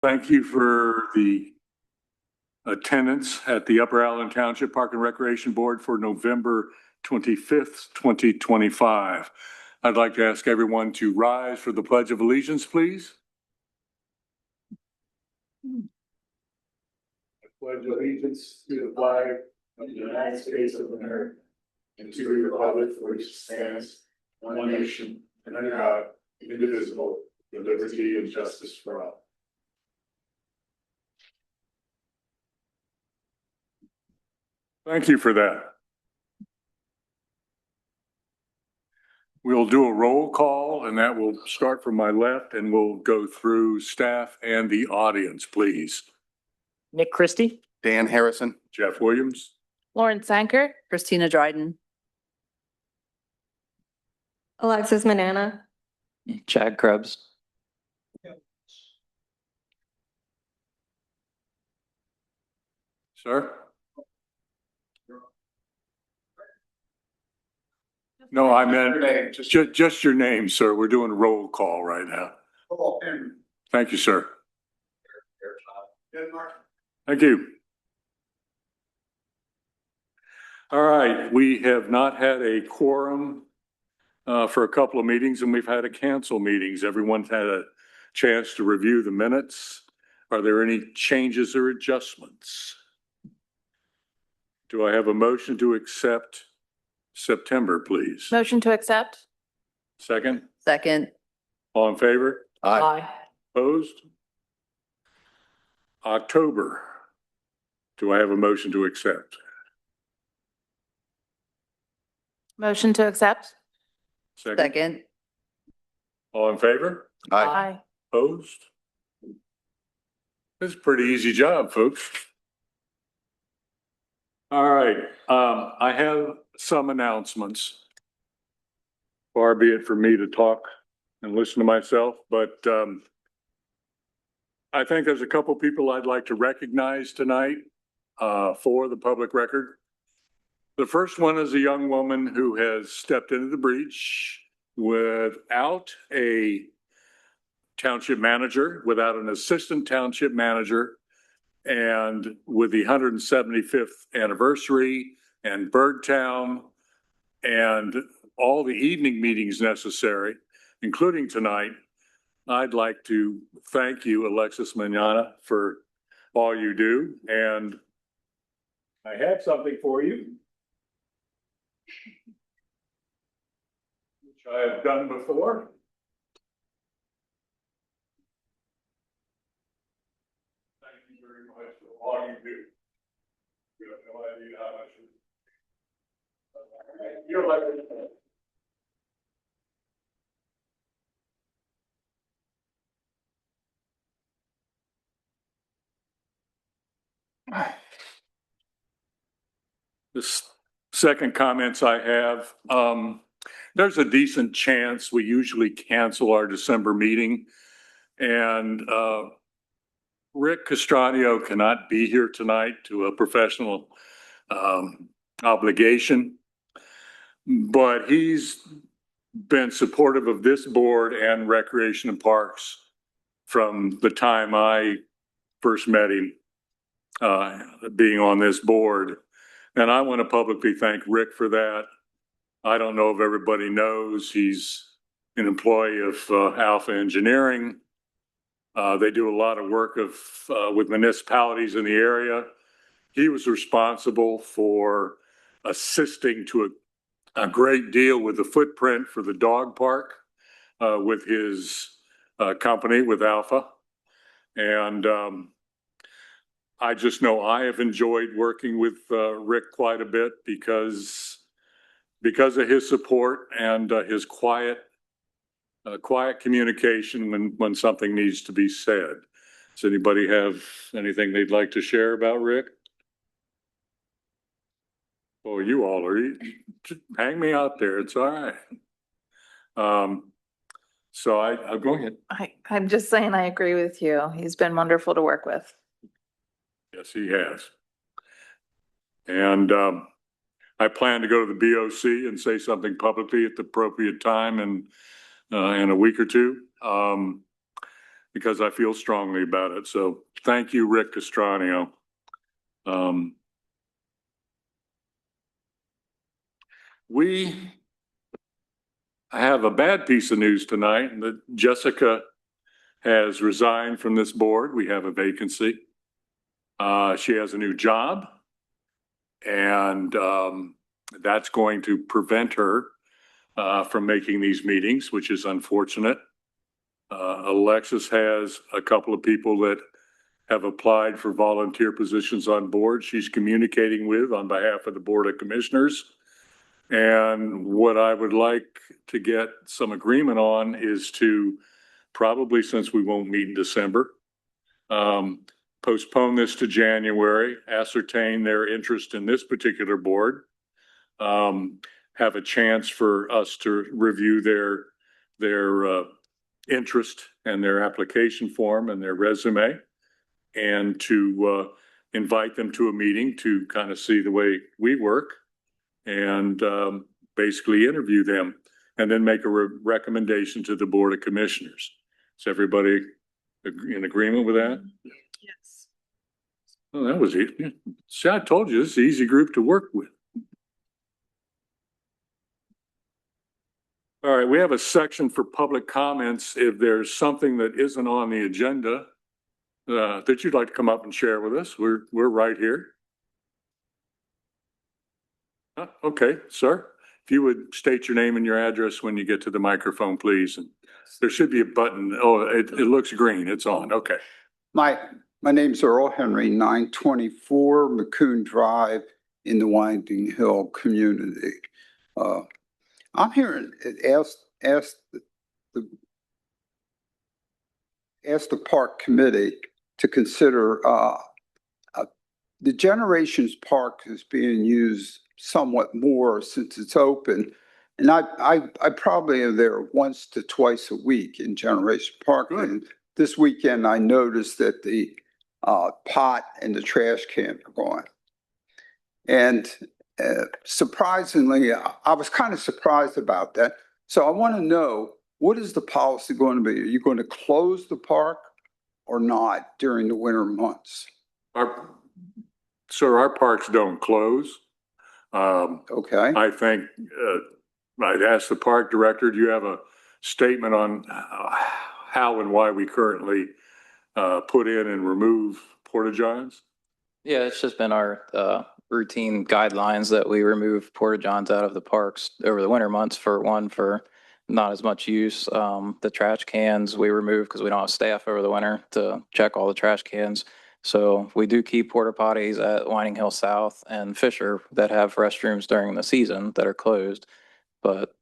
Thank you for the attendance at the Upper Allen Township Park and Recreation Board for November 25th, 2025. I'd like to ask everyone to rise for the Pledge of Allegiance, please. I pledge allegiance to the flag of the United States of America and to the republic for which it stands, one nation, under God, indivisible, with liberty and justice for all. Thank you for that. We'll do a roll call, and that will start from my left, and we'll go through staff and the audience, please. Nick Christie, Dan Harrison. Jeff Williams, Lauren Sanker, Christina Dryden, Alexis Manana. Chad Krebs. sir. No, I meant just your name, sir. We're doing a roll call right now. Thank you, sir. Thank you. All right, we have not had a quorum for a couple of meetings, and we've had to cancel meetings. Everyone's had a chance to review the minutes. Are there any changes or adjustments? Do I have a motion to accept September, please? motion to accept. Second, second, all in favor? aye, Opposed? October. Do I have a motion to accept? Motion to accept. second, All in favor? Aye. Opposed? It's a pretty easy job, folks. All right, I have some announcements. Far be it for me to talk and listen to myself, but I think there's a couple people I'd like to recognize tonight for the public record. The first one is a young woman who has stepped into the breach without a township manager, without an assistant township manager, and with the 175th anniversary and Birdtown and all the evening meetings necessary, including tonight, I'd like to thank you, Alexis Manana, for all you do. And I have something for you, which I have done before. Thank you very much for all you do. You have no idea how much you're like. The second comments I have, there's a decent chance we usually cancel our December meeting. And Rick Castranio cannot be here tonight to a professional obligation, but he's been supportive of this board and Recreation and Parks from the time I first met him being on this board. And I want to publicly thank Rick for that. I don't know if everybody knows he's an employee of Alpha Engineering. They do a lot of work with municipalities in the area. He was responsible for assisting to a great deal with the footprint for the dog park with his company, with Alpha. And I just know I have enjoyed working with Rick quite a bit because of his support and his quiet communication when something needs to be said. Does anybody have anything they'd like to share about Rick? Oh, you all are, just hang me out there. It's all right. So I'll go ahead. I'm just saying I agree with you. He's been wonderful to work with. Yes, he has. And I plan to go to the BOC and say something publicly at the appropriate time in a week or two. because I feel strongly about it. So thank you, Rick Castranio. I have a bad piece of news tonight, and that Jessica has resigned from this board. We have a vacancy. She has a new job, and that's going to prevent her from making these meetings, which is unfortunate. Alexis has a couple of people that have applied for volunteer positions on board. She's communicating with on behalf of the Board of Commissioners. And what I would like to get some agreement on is to probably, since we won't meet in December, postpone this to January, ascertain their interest in this particular board, have a chance for us to review their interest and their application form and their resume, and to invite them to a meeting to kind of see the way we work and basically interview them, and then make a recommendation to the Board of Commissioners. Is everybody in agreement with that? Yes. Well, that was easy. See, I told you, this is an easy group to work with. All right, we have a section for public comments. If there's something that isn't on the agenda that you'd like to come up and share with us, we're right here. Okay, sir. If you would state your name and your address when you get to the microphone, please. And there should be a button. Oh, it looks green. It's on. Okay. My name's Earl Henry, 924 McCoon Drive in the Winding Hill community. I'm here and ask the park committee to consider the Generations Park is being used somewhat more since it's open. And I probably am there once to twice a week in Generation Park. Good. And this weekend I noticed that the pot and the trash can are gone. And surprisingly, I was kind of surprised about that. So I want to know, what is the policy going to be? Are you going to close the park or not during the winter months? Sir, our parks don't close. Okay. I think I'd ask the park director, do you have a statement on how and why we currently put in and remove porta-johns? Yeah, it's just been our routine guidelines that we remove porta-johns out of the parks over the winter months for not as much use. The trash cans we remove because we don't have staff over the winter to check all the trash cans. So we do keep porta potties at Winding Hill South and Fisher that have restrooms during the season that are closed. But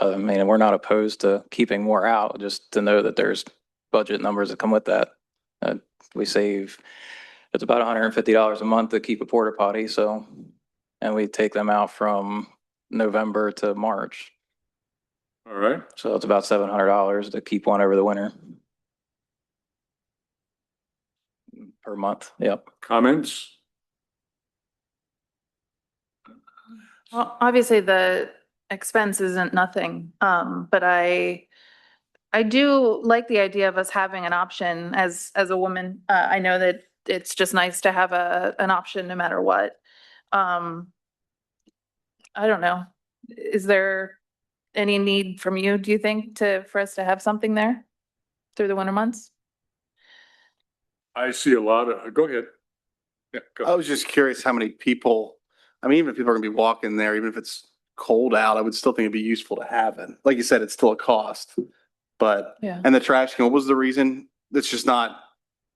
I mean, we're not opposed to keeping more out, just to know that there's budget numbers that come with that. We save, it's about $150 a month to keep a porta potty. So, and we take them out from November to March. All right. So it's about $700 to keep one over the winter. Per month, yep. Comments? Well, obviously the expense isn't nothing, but I do like the idea of us having an option as a woman. I know that it's just nice to have an option no matter what. I don't know. Is there any need from you, do you think, for us to have something there through the winter months? I see a lot of, go ahead. Yeah, go. I was just curious how many people, I mean, even if people are gonna be walking there, even if it's cold out, I would still think it'd be useful to have it. Like you said, it's still a cost, but, Yeah. and the trash can, what was the reason? It's just not,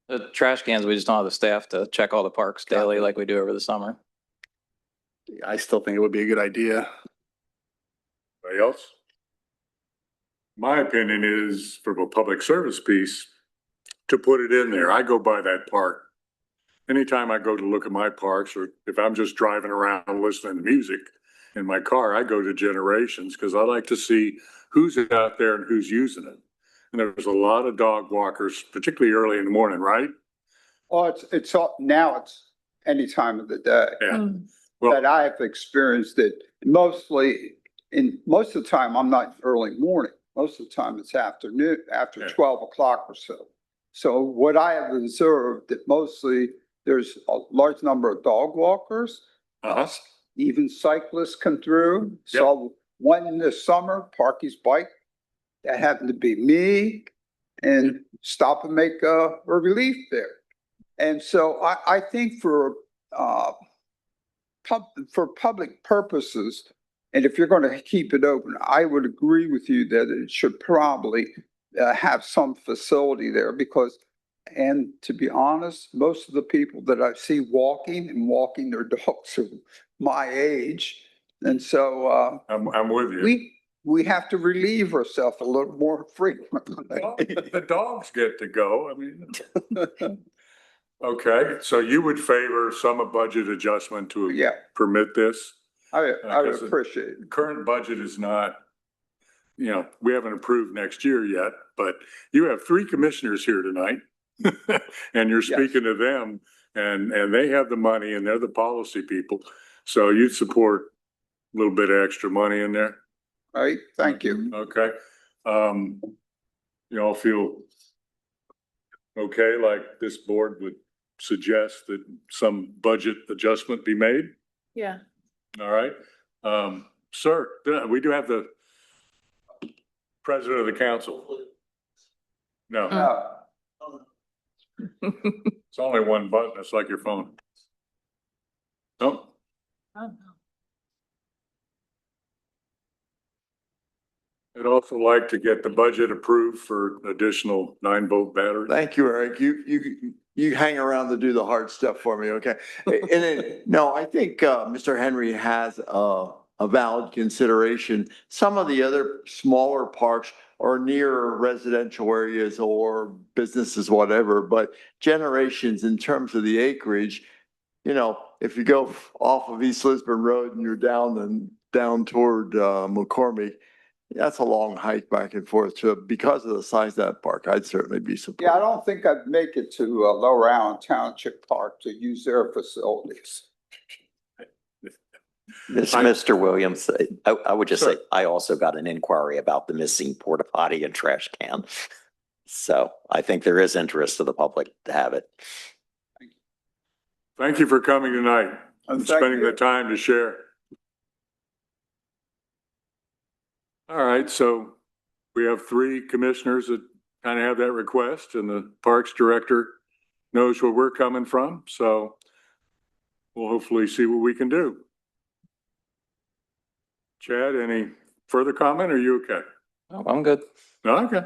The trash cans, we just don't have the staff to check all the parks daily like we do over the summer. I still think it would be a good idea. Anybody else? My opinion is, from a public service piece, to put it in there. I go by that park. Anytime I go to look at my parks, or if I'm just driving around listening to music in my car, I go to Generations because I like to see who's out there and who's using it. And there's a lot of dog walkers, particularly early in the morning, right? Well, it's now it's any time of the day. Yeah. Mm. Well, But I have experienced it most of the time, I'm not early morning. Most of the time it's afternoon, after Yeah. 12 o'clock or so. So what I have observed that mostly there's a large number of dog walkers. Uh-huh. Even cyclists come through. So one in the summer, park his bike. That happened to be me and stop and make a relief there. And so I think for public purposes, and if you're going to keep it open, I would agree with you that it should probably have some facility there because, and to be honest, most of the people that I see walking their dogs are my age. And so I'm with you. we have to relieve ourselves a little more frequently. Well, the dogs get to go. I mean, okay, so you would favor some budget adjustment to Yeah, permit this? I would Because the appreciate it. current budget is not, we haven't approved next year yet, but you have three commissioners here tonight. And you're Yes. speaking to them and they have the money and they're the policy people. So you support a little bit of extra money in there? All right, thank you. Okay. You all feel okay, like this board would suggest that some budget adjustment be made? Yeah. All right. Sir, we do have the president of the council. No, it's only one button. It's like your phone. No, I'd also like to get the budget approved for additional 9-volt batteries. Thank you, Eric. You hang around to do the hard stuff for me, okay? And then, no, I think Mr. Henry has a valid consideration. Some of the other smaller parks are near residential areas or businesses, whatever, but Generations in terms of the acreage, if you go off of East Lisbon Road and you're down toward McCormick, that's a long hike back and forth. So because of the size of that park, I'd certainly be supportive. Yeah, I don't think I'd make it to Lower Allen Township Park to use their facilities. Mr. Williams, I would just say, Sure. I also got an inquiry about the missing porta potty and trash can. So I think there is interest of the public to have it. Thank you for coming tonight and Thank spending you. the time to share. All right, so we have three commissioners that kind of have that request and the Parks Director knows where we're coming from. So we'll hopefully see what we can do. Chad, any further comment? Are you okay? Oh, I'm good. Okay.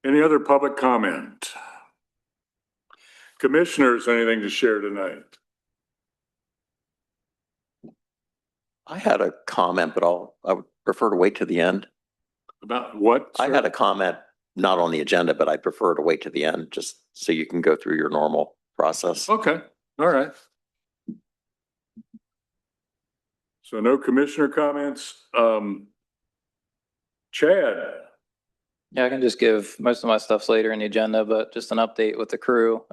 Any other public comment? Commissioners, anything to share tonight? I had a comment, but I would prefer to wait to the end. About what? I sir? had a comment, not on the agenda, but I prefer to wait to the end, just so you can go through your normal process. Okay, all right. So no commissioner comments. Chad, Yeah, I can just give most of my stuff's later in the agenda, but just an update with the crew.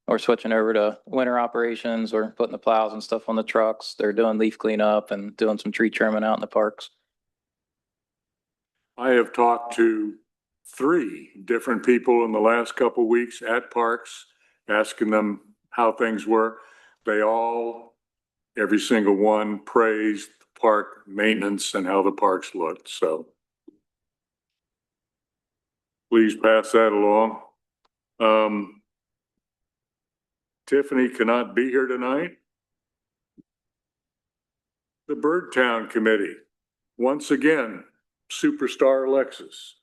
We're switching over to winter operations. We're putting the plows and stuff on the trucks. They're doing leaf cleanup and doing some tree trimming out in the parks. I have talked to 3 different people in the last couple of weeks at parks, asking them how things were. They all, every single one, praised the park maintenance and how the parks looked, so. Please pass that along. Tiffany cannot be here tonight. The Birdtown Committee, once again, superstar Alexis.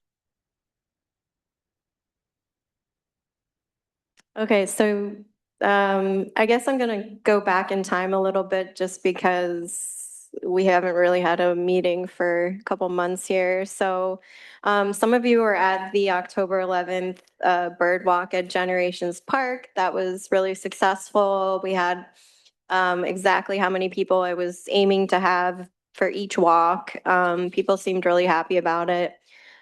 Okay, so I guess I'm gonna go back in time a little bit just because we haven't really had a meeting for a couple months here. So some of you were at the October 11th bird walk at Generations Park. That was really successful. We had exactly how many people I was aiming to have for each walk. People seemed really happy about it.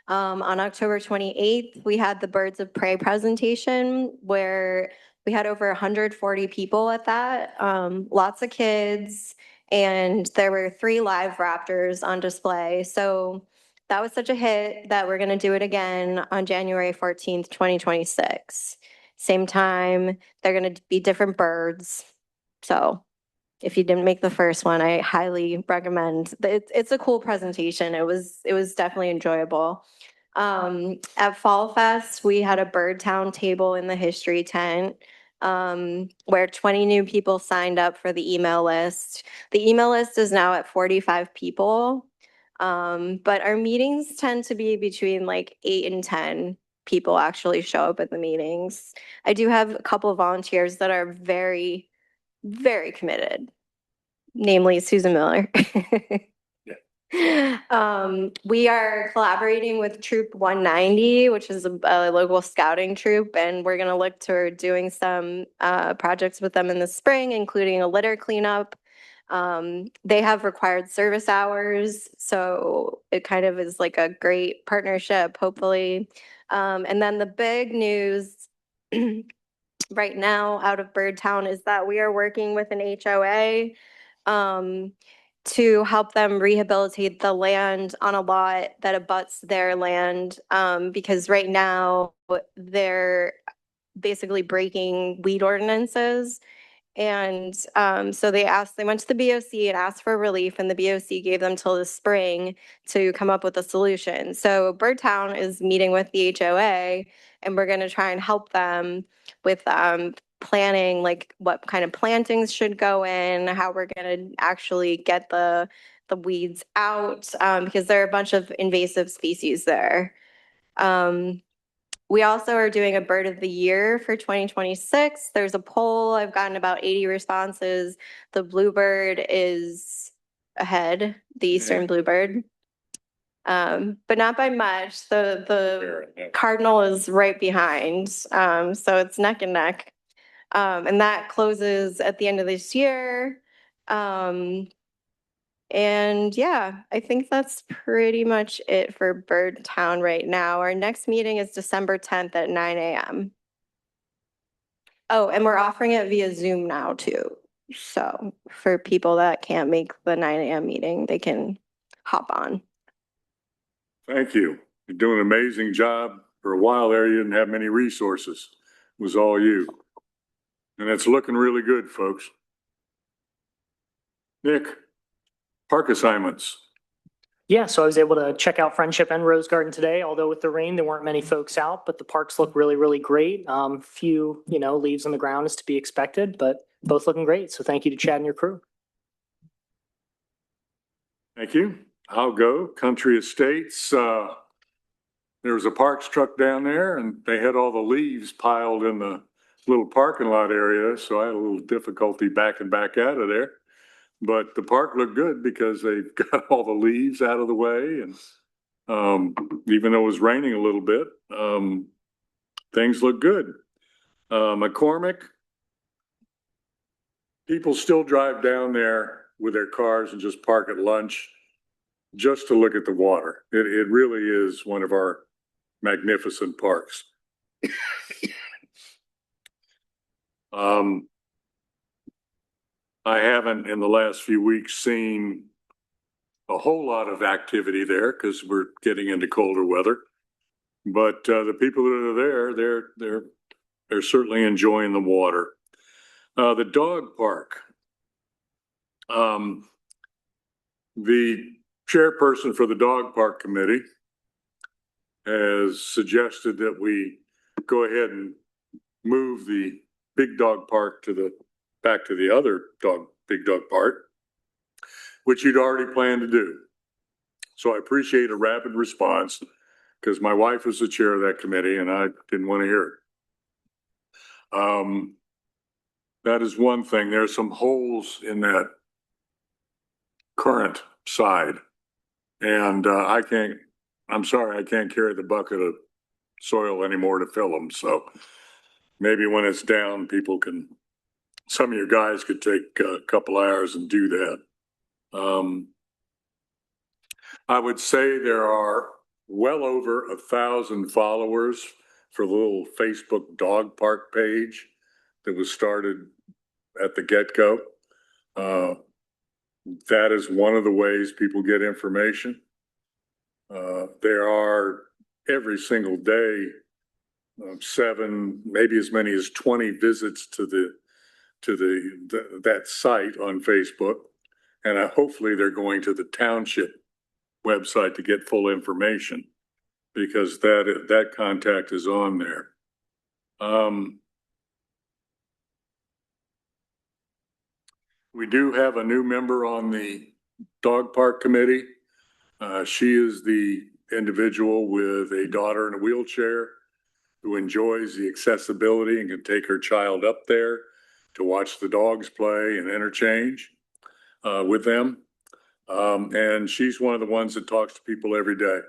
On October 28th, we had the Birds of Prey presentation where we had over 140 people at that, lots of kids, and there were 3 live raptors on display. So that was such a hit that we're gonna do it again on January 14th, 2026. Same time, they're gonna be different birds. So if you didn't make the first one, I highly recommend. It's a cool presentation. It was definitely enjoyable. At Fall Fest, we had a Bird Town table in the history tent, where 20 new people signed up for the email list. The email list is now at 45 people. But our meetings tend to be between like 8 and 10 people actually show up at the meetings. I do have a couple of volunteers that are very, very committed, namely Susan Miller. We are collaborating with Troop 190, which is a local scouting troop, and we're gonna look to doing some projects with them in the spring, including a litter cleanup. They have required service hours, so it kind of is like a great partnership, hopefully. And then the big news right now out of Birdtown is that we are working with an HOA to help them rehabilitate the land on a lot that abuts their land, because right now they're basically breaking weed ordinances. And so they went to the BOC and asked for relief, and the BOC gave them till the spring to come up with a solution. So Birdtown is meeting with the HOA, and we're going to try and help them with planning, like what kind of plantings should go in, how we're going to actually get the weeds out, because there are a bunch of invasive species there. We also are doing a bird of the year for 2026. There's a poll. I've gotten about 80 responses. The bluebird is ahead, the eastern bluebird. But not by much. The cardinal is right behind. So it's neck and neck. And that closes at the end of this year. And yeah, I think that's pretty much it for Bird Town right now. Our next meeting is December 10th at 9 a.m. Oh, and we're offering it via Zoom now too. So for people that can't make the 9 a.m. meeting, they can hop on. Thank you. You're doing an amazing job. For a while there, you didn't have many resources. It was all you. And it's looking really good, folks. Nick, park assignments. Yeah, so I was able to check out Friendship and Rose Garden today, although with the rain, there weren't many folks out, but the parks look really, really great. Few, leaves on the ground is to be expected, but both looking great. So thank you to Chad and your crew. Thank you. I'll go. Country Estates. There was a parks truck down there and they had all the leaves piled in the little parking lot area. So I had a little difficulty backing back out of there. But the park looked good because they got all the leaves out of the way. And even though it was raining a little bit, things look good. McCormick, people still drive down there with their cars and just park at lunch just to look at the water. It really is one of our magnificent parks. I haven't in the last few weeks seen a whole lot of activity there because we're getting into colder weather. But the people that are there, they're certainly enjoying the water. The dog park. The chairperson for the dog park committee has suggested that we go ahead and move the big dog park back to the other big dog park, which you'd already planned to do. So I appreciate a rapid response because my wife was the chair of that committee and I didn't want to hear it. That is one thing. There are some holes in that current side. And I'm sorry, I can't carry the bucket of soil anymore to fill them. So maybe when it's down, some of your guys could take a couple hours and do that. I would say there are well over 1,000 followers for the little Facebook dog park page that was started at the get-go. That is one of the ways people get information. There are every single day, 7, maybe as many as 20 visits to that site on Facebook. And hopefully they're going to the township website to get full information, because that contact is on there. We do have a new member on the dog park committee. She is the individual with a daughter in a wheelchair who enjoys the accessibility and can take her child up there to watch the dogs play and interchange with them. And she's one of the ones that talks to people every day.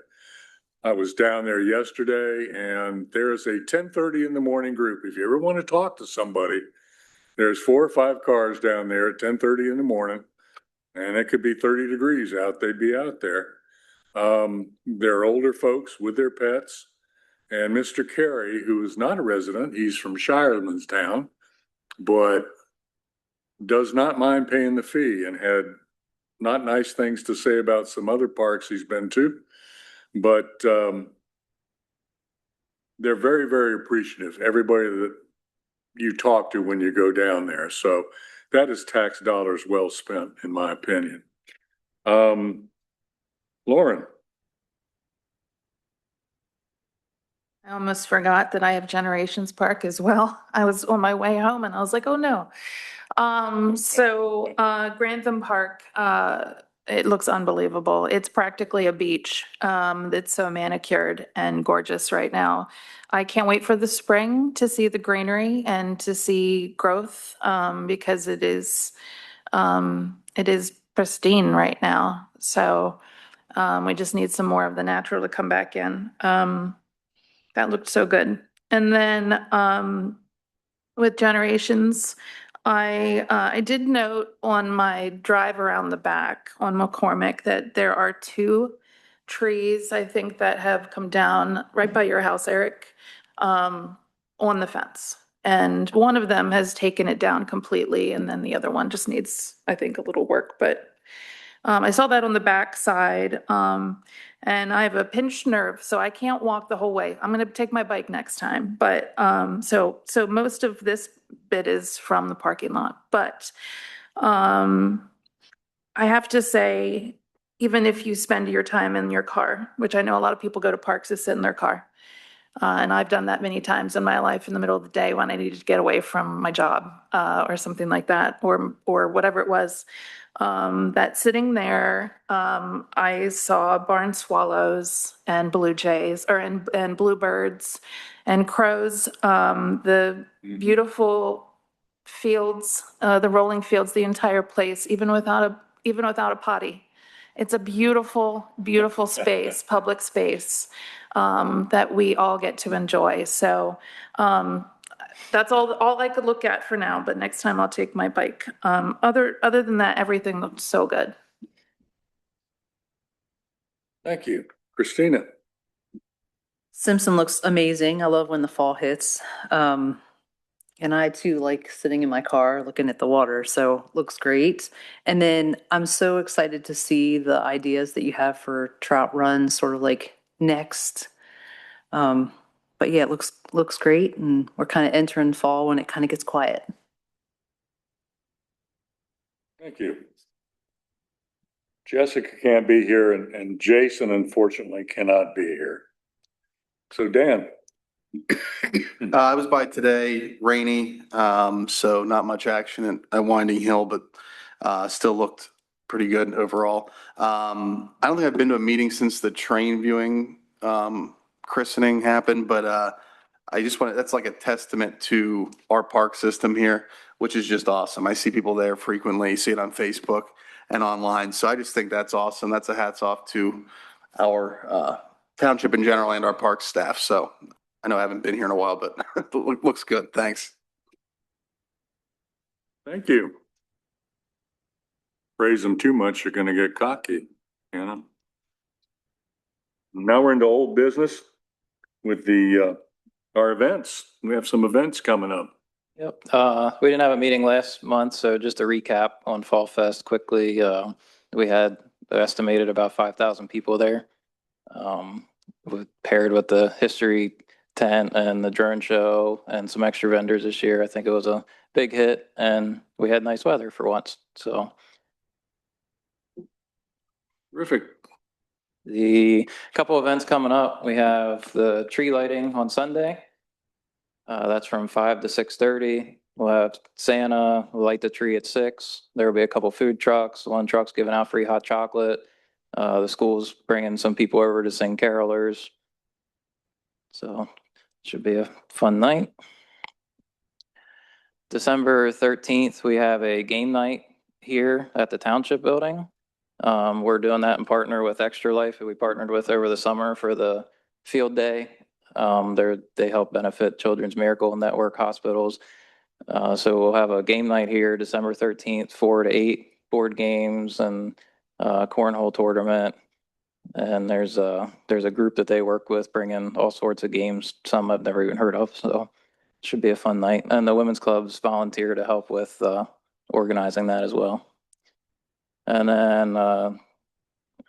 I was down there yesterday, and there's a 10:30 in the morning group. If you ever want to talk to somebody, there's 4 or 5 cars down there at 10:30 in the morning, and it could be 30 degrees out. They'd be out there. They're older folks with their pets. And Mr. Carey, who is not a resident, he's from Shiremanstown, but does not mind paying the fee, and had not nice things to say about some other parks he's been to. But they're very, very appreciative, everybody that you talk to when you go down there. So that is tax dollars well spent, in my opinion. Lauren. I almost forgot that I have Generations Park as well. I was on my way home and I was like, oh no. Grantham Park, it looks unbelievable. It's practically a beach. It's so manicured and gorgeous right now. I can't wait for the spring to see the greenery and to see growth, because it is pristine right now. So, we just need some more of the natural to come back in. That looked so good. And then with Generations, I did note on my drive around the back on McCormick that there are 2 trees, I think, that have come down right by your house, Eric, on the fence. And one of them has taken it down completely, and then the other one just needs, I think, a little work. But I saw that on the back side. And I have a pinched nerve, so I can't walk the whole way. I'm gonna take my bike next time. But so most of this bit is from the parking lot. But I have to say, even if you spend your time in your car, which I know a lot of people go to parks to sit in their car, and I've done that many times in my life in the middle of the day when I needed to get away from my job or something like that, or whatever it was. That sitting there, I saw barn swallows and blue jays, and bluebirds and crows. The beautiful fields, the rolling fields, the entire place, even without a potty. It's a beautiful, beautiful space, public space, that we all get to enjoy. So, that's all I could look at for now, but next time I'll take my bike. Other than that, everything looked so good. Thank you. Christina. Simpson looks amazing. I love when the fall hits. And I too like sitting in my car looking at the water, so looks great. And then I'm so excited to see the ideas that you have for trout runs, sort of like next. But yeah, it looks great, and we're kind of entering fall when it kind of gets quiet. Thank you. Jessica can't be here, and Jason unfortunately cannot be here. So Dan. I was by today, rainy, so not much action at Winding Hill, but still looked pretty good overall. I don't think I've been to a meeting since the train viewing christening happened, but I just want to, that's like a testament to our park system here, which is just awesome. I see people there frequently, see it on Facebook and online. So I just think that's awesome. That's a hats off to our township in general and our park staff. So I know I haven't been here in a while, but it looks good. Thanks. Thank you. Praise them too much, you're gonna get cocky, you know? Now we're into old business with our events. We have some events coming up. Yep. We didn't have a meeting last month, so just a recap on Fall Fest quickly. We had estimated about 5,000 people there. Paired with the history tent and the drone show and some extra vendors this year. I think it was a big hit and we had nice weather for once. So Terrific. the couple events coming up, we have the tree lighting on Sunday. That's from 5 to 6:30. We'll have Santa light the tree at 6. There will be a couple food trucks. One truck's giving out free hot chocolate. The school's bringing some people over to sing carolers. So should be a fun night. December 13th, we have a game night here at the Township Building. We're doing that in partner with Extra Life, who we partnered with over the summer for the field day. They help benefit Children's Miracle Network hospitals. So we'll have a game night here, December 13th, 4 to 8 board games and cornhole tournament. And there's a group that they work with bringing all sorts of games, some I've never even heard of. So it should be a fun night. And the women's clubs volunteer to help with organizing that as well. And then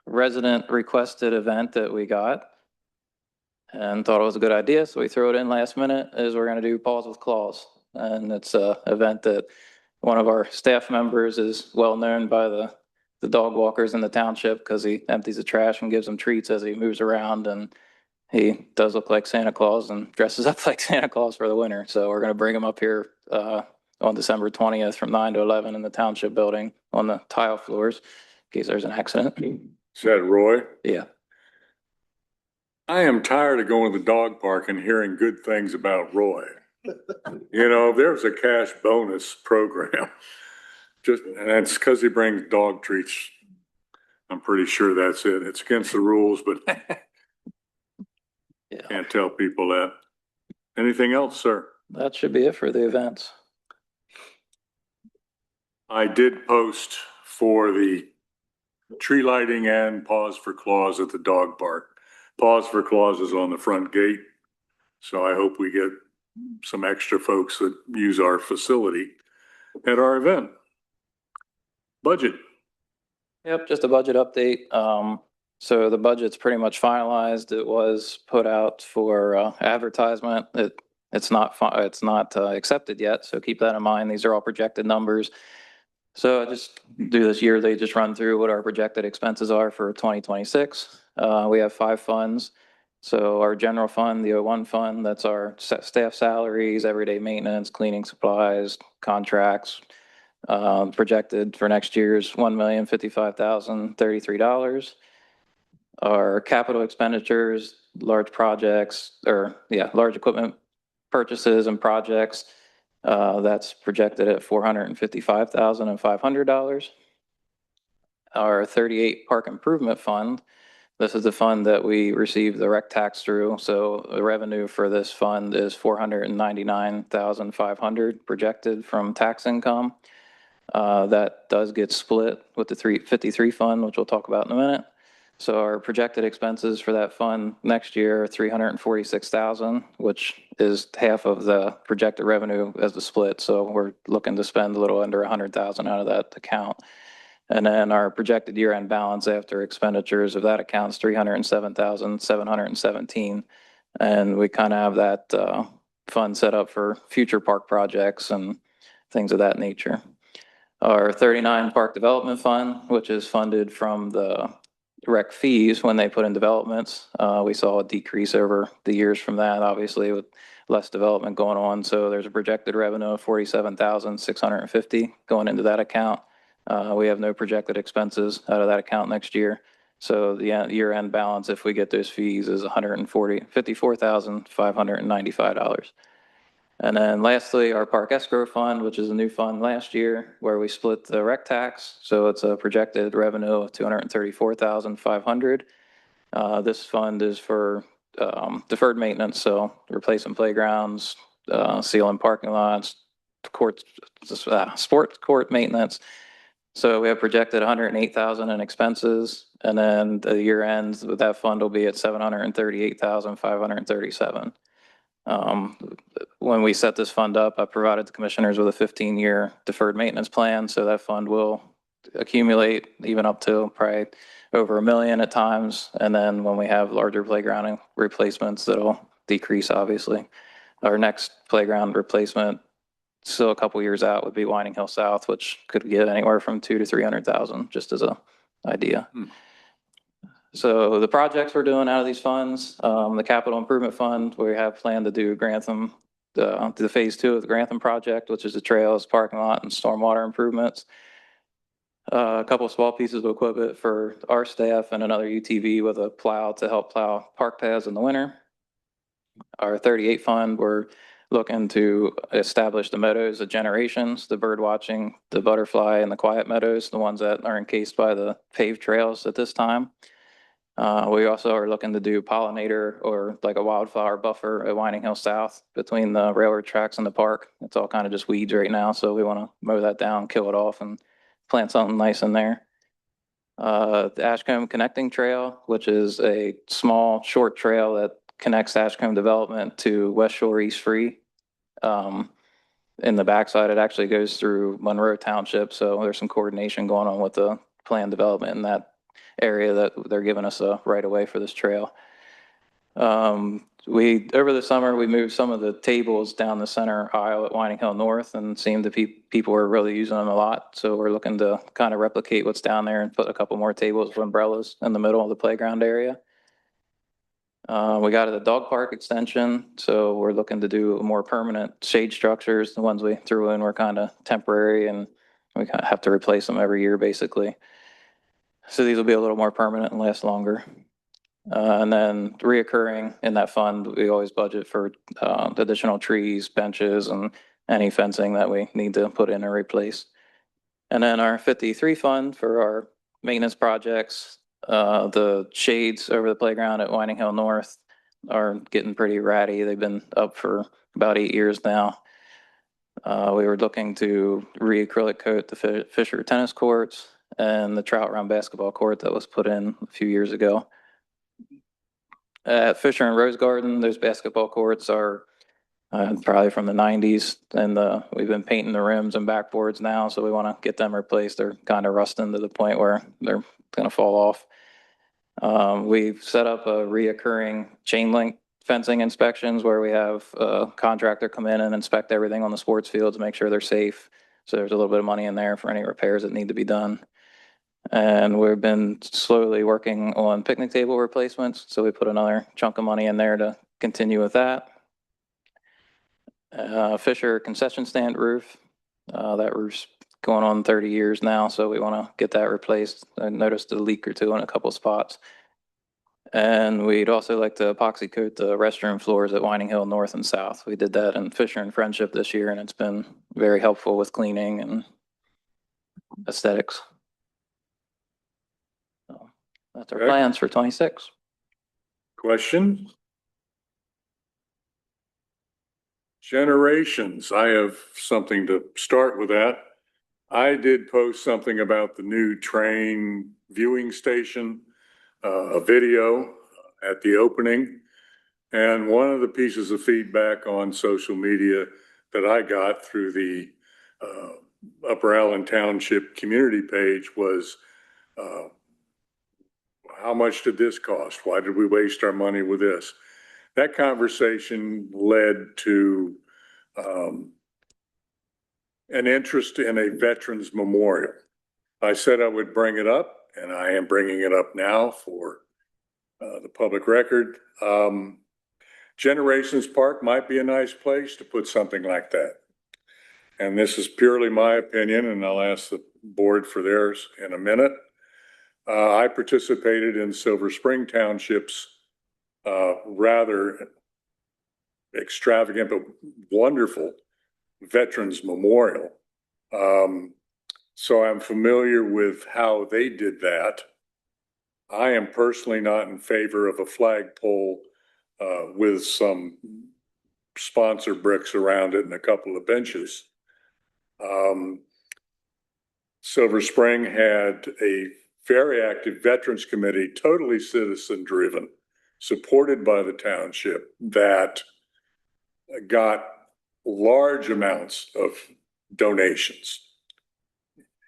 resident requested event that we got and thought it was a good idea, so we threw it in last minute, is we're going to do Paws with Claws. And it's a event that one of our staff members is well known by the dog walkers in the township because he empties the trash and gives them treats as he moves around, and he does look like Santa Claus and dresses up like Santa Claus for the winter. So we're going to bring him up here on December 20th from 9 to 11 in the Township Building on the tile floors in case there's an accident. Is that Roy? Yeah. I am tired of going to the dog park and hearing good things about Roy. You know, there's a cash bonus program. And it's because he brings dog treats. I'm pretty sure that's it. It's against the rules, but Yeah. can't tell people that. Anything else, sir? That should be it for the events. I did post for the tree lighting and Paws for Claws at the dog park. Paws for Claws is on the front gate. So I hope we get some extra folks that use our facility at our event. Budget. Yep, just a budget update. So the budget's pretty much finalized. It was put out for advertisement. It's not accepted yet, so keep that in mind. These are all projected numbers. So I just do this yearly, just run through what our projected expenses are for 2026. We have 5 funds. So our general fund, the 01 fund, that's our staff salaries, everyday maintenance, cleaning supplies, contracts. Projected for next year's $1,055,033. Our capital expenditures, large equipment purchases and projects, that's projected at $455,500. Our 38 park improvement fund, this is the fund that we receive the rec tax through. So the revenue for this fund is $499,500 projected from tax income. That does get split with the 353 fund, which we'll talk about in a minute. So our projected expenses for that fund next year are $346,000, which is half of the projected revenue as the split. So we're looking to spend a little under $100,000 out of that account. And then our projected year-end balance after expenditures of that account is $307,717. And we kind of have that fund set up for future park projects and things of that nature. Our 39 Park Development Fund, which is funded from the rec fees when they put in developments. We saw a decrease over the years from that, obviously, with less development going on. So there's a projected revenue of $47,650 going into that account. We have no projected expenses out of that account next year. So the year-end balance, if we get those fees, is $54,595. And then lastly, our park escrow fund, which is a new fund last year where we split the rec tax. So it's a projected revenue of $234,500. This fund is for deferred maintenance. So replacing playgrounds, sealing parking lots, courts, sports court maintenance. So we have projected $108,000 in expenses. And then the year ends with that fund will be at $738,537. When we set this fund up, I provided the commissioners with a 15-year deferred maintenance plan. So that fund will accumulate even up to probably over $1 million at times. And then when we have larger playground replacements, that'll decrease, obviously. Our next playground replacement, still a couple years out, would be Whiting Hill South, which could get anywhere from 200,000 to 300,000, just as a idea. So the projects we're doing out of these funds, the capital improvement fund, we have planned to do Grantham, the phase 2 of the Grantham project, which is the trails, parking lot, and stormwater improvements. A couple of small pieces of equipment for our staff and another UTV with a plow to help plow park paths in the winter. Our 38 fund, we're looking to establish the meadows of generations, the bird watching, the butterfly, and the quiet meadows, the ones that are encased by the paved trails at this time. We also are looking to do pollinator or like a wildflower buffer at Whiting Hill South between the railroad tracks and the park. It's all kind of just weeds right now, so we want to mow that down, kill it off, and plant something nice in there. The Ashcombe Connecting Trail, which is a small, short trail that connects Ashcombe Development to West Shore East Free. In the backside, it actually goes through Monroe Township, so there's some coordination going on with the planned development in that area that they're giving us a right of way for this trail. Over the summer, we moved some of the tables down the center aisle at Whiting Hill North, and seemed to people were really using them a lot. So we're looking to kind of replicate what's down there and put a couple more tables with umbrellas in the middle of the playground area. We got the dog park extension, so we're looking to do more permanent shade structures. The ones we threw in were kind of temporary, and we kind of have to replace them every year, basically. So these will be a little more permanent and last longer. And then reoccurring in that fund, we always budget for additional trees, benches, and any fencing that we need to put in or replace. And then our 53 fund for our maintenance projects, the shades over the playground at Whiting Hill North are getting pretty ratty. They've been up for about 8 years now. We were looking to re-acrylic coat the Fisher tennis courts and the Trout Run basketball court that was put in a few years ago. At Fisher and Rose Garden, those basketball courts are probably from the 90s, and we've been painting the rims and backboards now, so we want to get them replaced. They're kind of rusting to the point where they're going to fall off. We've set up a reoccurring chain link fencing inspections where we have a contractor come in and inspect everything on the sports fields, make sure they're safe. So there's a little bit of money in there for any repairs that need to be done. And we've been slowly working on picnic table replacements. So we put another chunk of money in there to continue with that. Fisher concession stand roof. That roof's going on 30 years now, so we want to get that replaced. I noticed a leak or two in a couple spots. And we'd also like to epoxy coat the restroom floors at Whiting Hill North and South. We did that in Fisher and Friendship this year, and it's been very helpful with cleaning and aesthetics. So that's our plans for 26. Question? Generations. I have something to start with that. I did post something about the new train viewing station, a video at the opening. And one of the pieces of feedback on social media that I got through the Upper Allen Township community page was, how much did this cost? Why did we waste our money with this? That conversation led to an interest in a veterans memorial. I said I would bring it up, and I am bringing it up now for the public record. Generations Park might be a nice place to put something like that. And this is purely my opinion, and I'll ask the board for theirs in a minute. I participated in Silver Spring Township's rather extravagant but wonderful Veterans Memorial. So I'm familiar with how they did that. I am personally not in favor of a flagpole with some sponsor bricks around it and a couple of benches. Silver Spring had a very active Veterans Committee, totally citizen driven, supported by the township, that got large amounts of donations.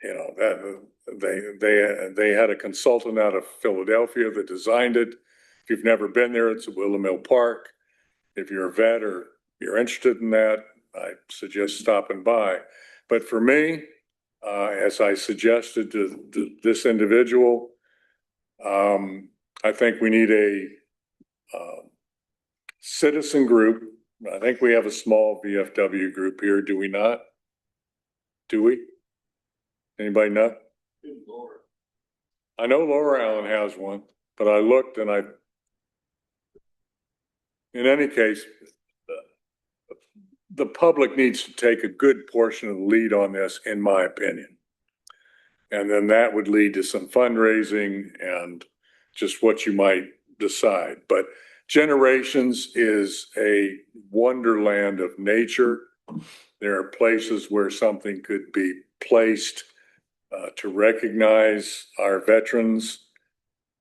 You know, that They had a consultant out of Philadelphia that designed it. If you've never been there, it's at Willow Park. If you're a vet or you're interested in that, I suggest stopping by. But for me, as I suggested to this individual, I think we need a citizen group. I think we have a small VFW group here, do we not? Do we? Anybody know? I know Lower Allen has one, but I looked and in any case, the public needs to take a good portion of the lead on this, in my opinion. And then that would lead to some fundraising and just what you might decide. But Generations is a wonderland of nature. There are places where something could be placed to recognize our veterans.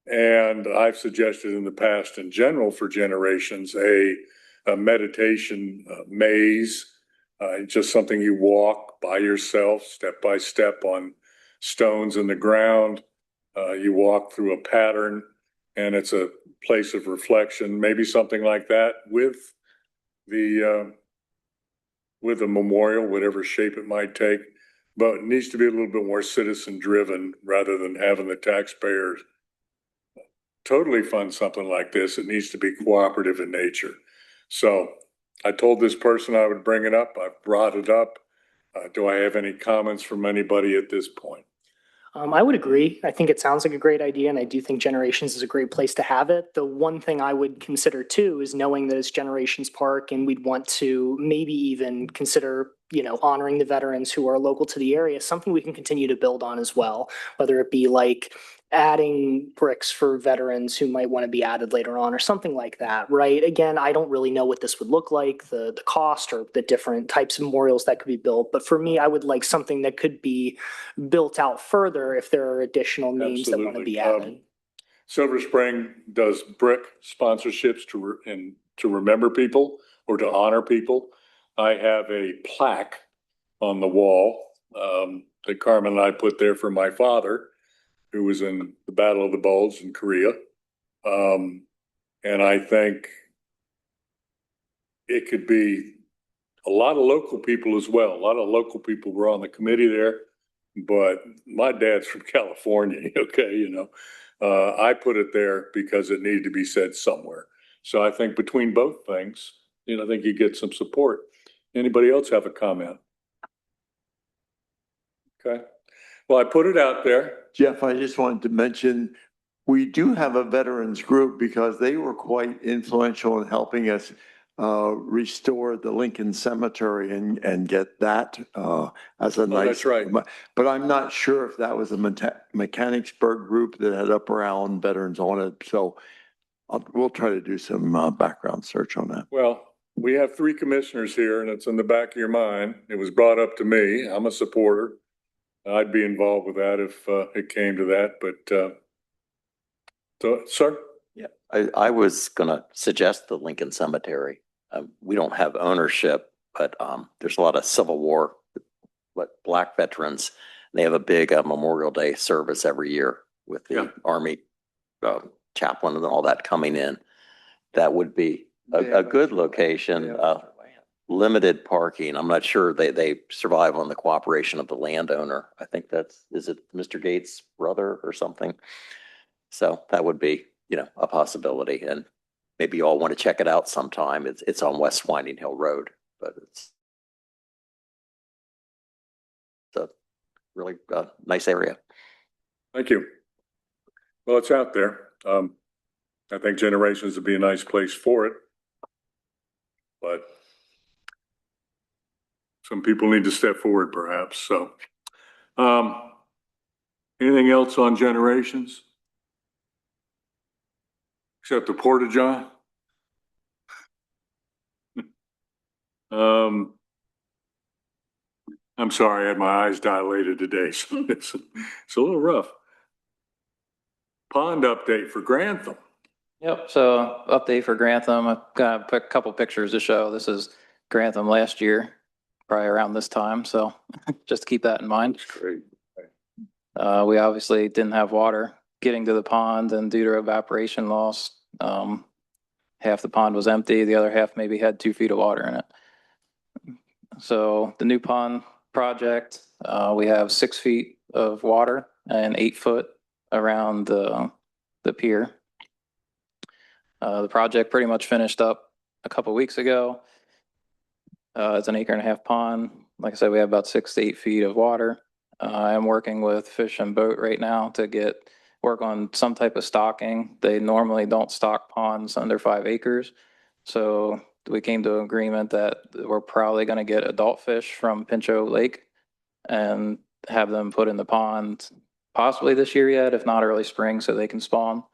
And I've suggested in the past, in general, for Generations, a meditation maze, just something you walk by yourself, step by step on stones in the ground. You walk through a pattern, and it's a place of reflection, maybe something like that with a memorial, whatever shape it might take. But it needs to be a little bit more citizen driven rather than having the taxpayers totally fund something like this. It needs to be cooperative in nature. So I told this person I would bring it up. I brought it up. Do I have any comments from anybody at this point? I would agree. I think it sounds like a great idea, and I do think Generations is a great place to have it. The one thing I would consider too is knowing that it's Generations Park, and we'd want to maybe even consider, honoring the veterans who are local to the area, something we can continue to build on as well, whether it be like adding bricks for veterans who might want to be added later on or something like that, right? Again, I don't really know what this would look like, the cost or the different types of memorials that could be built. But for me, I would like something that could be built out further if there are additional names that want to be added. Silver Spring does brick sponsorships to remember people or to honor people. I have a plaque on the wall that Carmen and I put there for my father, who was in the Battle of the Bulge in Korea. And I think it could be a lot of local people as well. A lot of local people were on the committee there, but my dad's from California, okay, I put it there because it needed to be said somewhere. So I think between both things, I think you get some support. Anybody else have a comment? Okay. Well, I put it out there. Jeff, I just wanted to mention, we do have a veterans group because they were quite influential in helping us restore the Lincoln Cemetery and get that as a nice. That's right. But I'm not sure if that was a Mechanicsburg group that had Upper Allen veterans on it. So we'll try to do some background search on that. Well, we have 3 commissioners here, and it's in the back of your mind. It was brought up to me. I'm a supporter. I'd be involved with that if it came to that. But so, sir? Yeah, I was going to suggest the Lincoln Cemetery. We don't have ownership, but there's a lot of Civil War Black veterans. They have a big Memorial Day service every year with the Army chaplain and all that coming in. That would be a good location. Limited parking. I'm not sure they survive on the cooperation of the landowner. I think is it Mr. Gates' brother or something? So that would be, a possibility. And maybe you all want to check it out sometime. It's on West Winding Hill Road, but it's a really nice area. Thank you. Well, it's out there. I think Generations would be a nice place for it. But some people need to step forward perhaps. So anything else on Generations? Except the Porta-John? I'm sorry, I had my eyes dilated today, so it's a little rough. Pond update for Grantham. Yep. So update for Grantham. I've got a couple pictures to show. This is Grantham last year, probably around this time. So just keep that in mind. Great. We obviously didn't have water getting to the pond, and due to evaporation loss, half the pond was empty, the other half maybe had 2 feet of water in it. So the new pond project, we have 6 feet of water and 8 foot around the pier. The project pretty much finished up a couple weeks ago. It's an 1.5 acre pond. Like I said, we have about 6 to 8 feet of water. I'm working with Fish and Boat right now to work on some type of stocking. They normally don't stock ponds under 5 acres. So we came to an agreement that we're probably going to get adult fish from Pinchot Lake and have them put in the pond possibly this year yet, if not early spring, so they can spawn.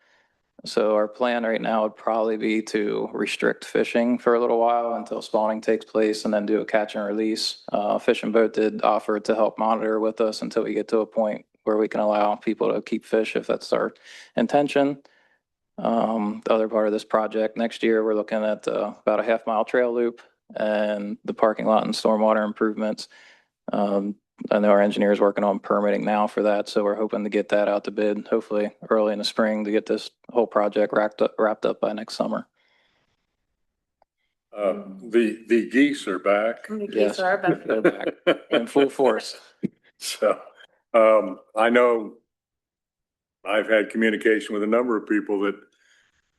So our plan right now would probably be to restrict fishing for a little while until spawning takes place and then do a catch and release. Fish and Boat did offer to help monitor with us until we get to a point where we can allow people to keep fish if that's our intention. The other part of this project, next year, we're looking at about a 1/2 mile trail loop and the parking lot and stormwater improvements. I know our engineer is working on permitting now for that, so we're hoping to get that out to bid, hopefully early in the spring, to get this whole project wrapped up by next summer. The geese are back. Yes, they're back in full force. So, I know I've had communication with a number of people that